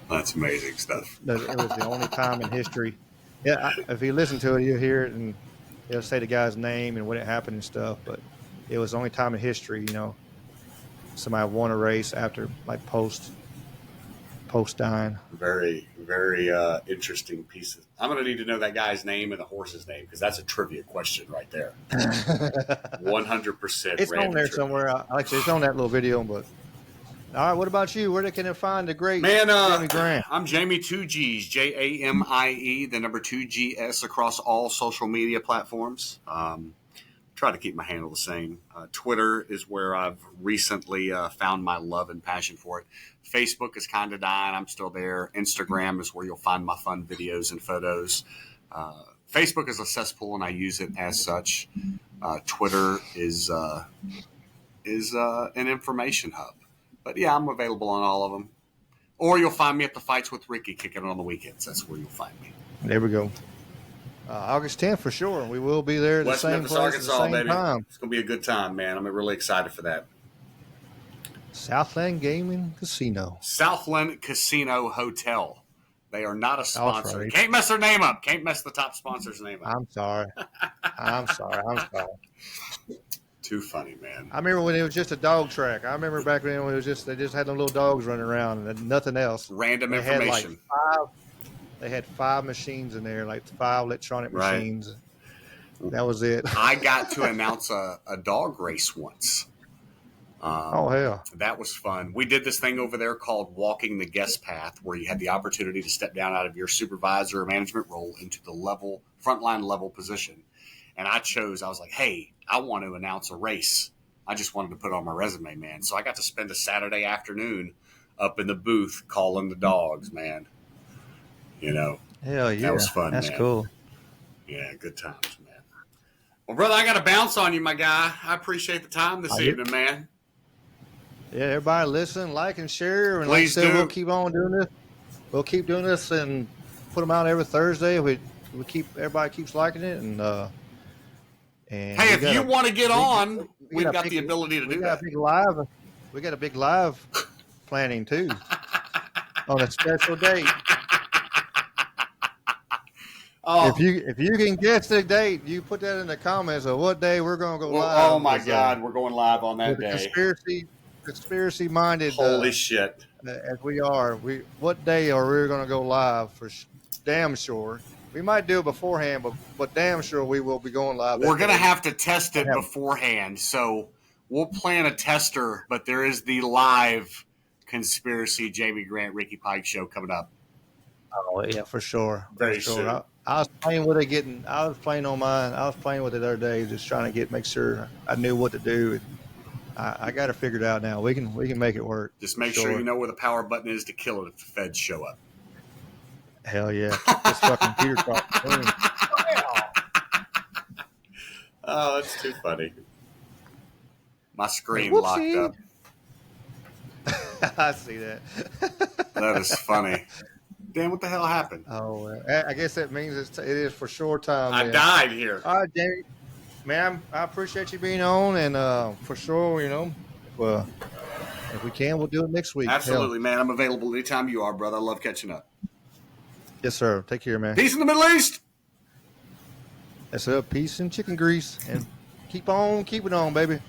That's amazing stuff. It was the only time in history. Yeah, if you listen to it, you'll hear it, and it'll say the guy's name and when it happened and stuff. But it was the only time in history, somebody won a race after like post dying. Very, very interesting pieces. I'm going to need to know that guy's name and the horse's name because that's a trivia question right there. 100% It's on there trivia. somewhere. Actually, it's on that little video. But all right, what about you? Where can they find the great Man, Jamie Grant? I'm Jamie 2Gs, JAMIE, the number 2GS across all social media platforms. Try to keep my handle the same. Twitter is where I've recently found my love and passion for it. Facebook is kind of dying. I'm still there. Instagram is where you'll find my fun videos and photos. Facebook is a cesspool, and I use it as such. Twitter is an information hub. But yeah, I'm available on all of them. Or you'll find me at the Fights with Ricky, kicking it on the weekends. That's where you'll find me. There we go. August 10th for sure. We will be there at West the same Memphis, place Arkansas, at the same baby. time. It's going to be a good time, man. I'm really excited for that. Southland Gaming Casino. Southland Casino Hotel. They are not a sponsor. Right. Can't mess their name up. Can't mess the top sponsor's name up. I'm sorry. I'm sorry. Too funny, man. I remember when it was just a dog track. I remember back when it was they just had them little dogs running around and nothing else. Random they information. They had 5 machines in there, like 5 electronic Right. machines. That was it. I got to announce a dog race once. Oh, hell. That was fun. We did this thing over there called Walking the Guest Path, where you had the opportunity to step down out of your supervisor or management role into the frontline level position. And I was like, hey, I want to announce a race. I just wanted to put it on my resume, man. So I got to spend a Saturday afternoon up in the booth calling the dogs, man. Hell yeah. That was fun, That's man. cool. Yeah, good times, man. Well, brother, I got to bounce on you, my guy. I appreciate the time this evening, man. Yeah, everybody listen, like, and share. And Please like I said, do. we'll keep on doing this. We'll keep doing this and put them out every Thursday. Everybody keeps liking it. And hey, if you want to get on, we've got the ability to do that. We got a big live planning, too, on a special date. Oh. If you can guess the date, you put that in the comments of what day we're going to go live. Oh my God, we're going live on that day. Conspiracy minded. Holy shit! As we are, what day are we going to go live for damn sure? We might do it beforehand, but damn sure we will be going live. We're going to have to test it beforehand, so we'll plan a tester. But there is the live conspiracy Jamie Grant Ricky Pike show coming up. Oh yeah, for sure. Very soon. I was playing with it. I was playing on mine. I was playing with it the other day, just trying to make sure I knew what to do. I got it figured out now. We can make it work. Just make sure you know where the power button is to kill it if the feds show up. Hell yeah! This fucking Peter Cross. Oh, that's too funny. My screen locked up. I see that. That is funny. Damn, what the hell happened? Oh, I guess that means it is for sure time. I died here. All right, Jamie. Man, I appreciate you being on, and for sure, if we can, we'll do it next week. Absolutely, man. I'm available anytime you are, brother. I love catching up. Yes, sir. Take care, man. Peace in the Middle East. That's up. Peace and chicken grease, and keep on keeping on, baby.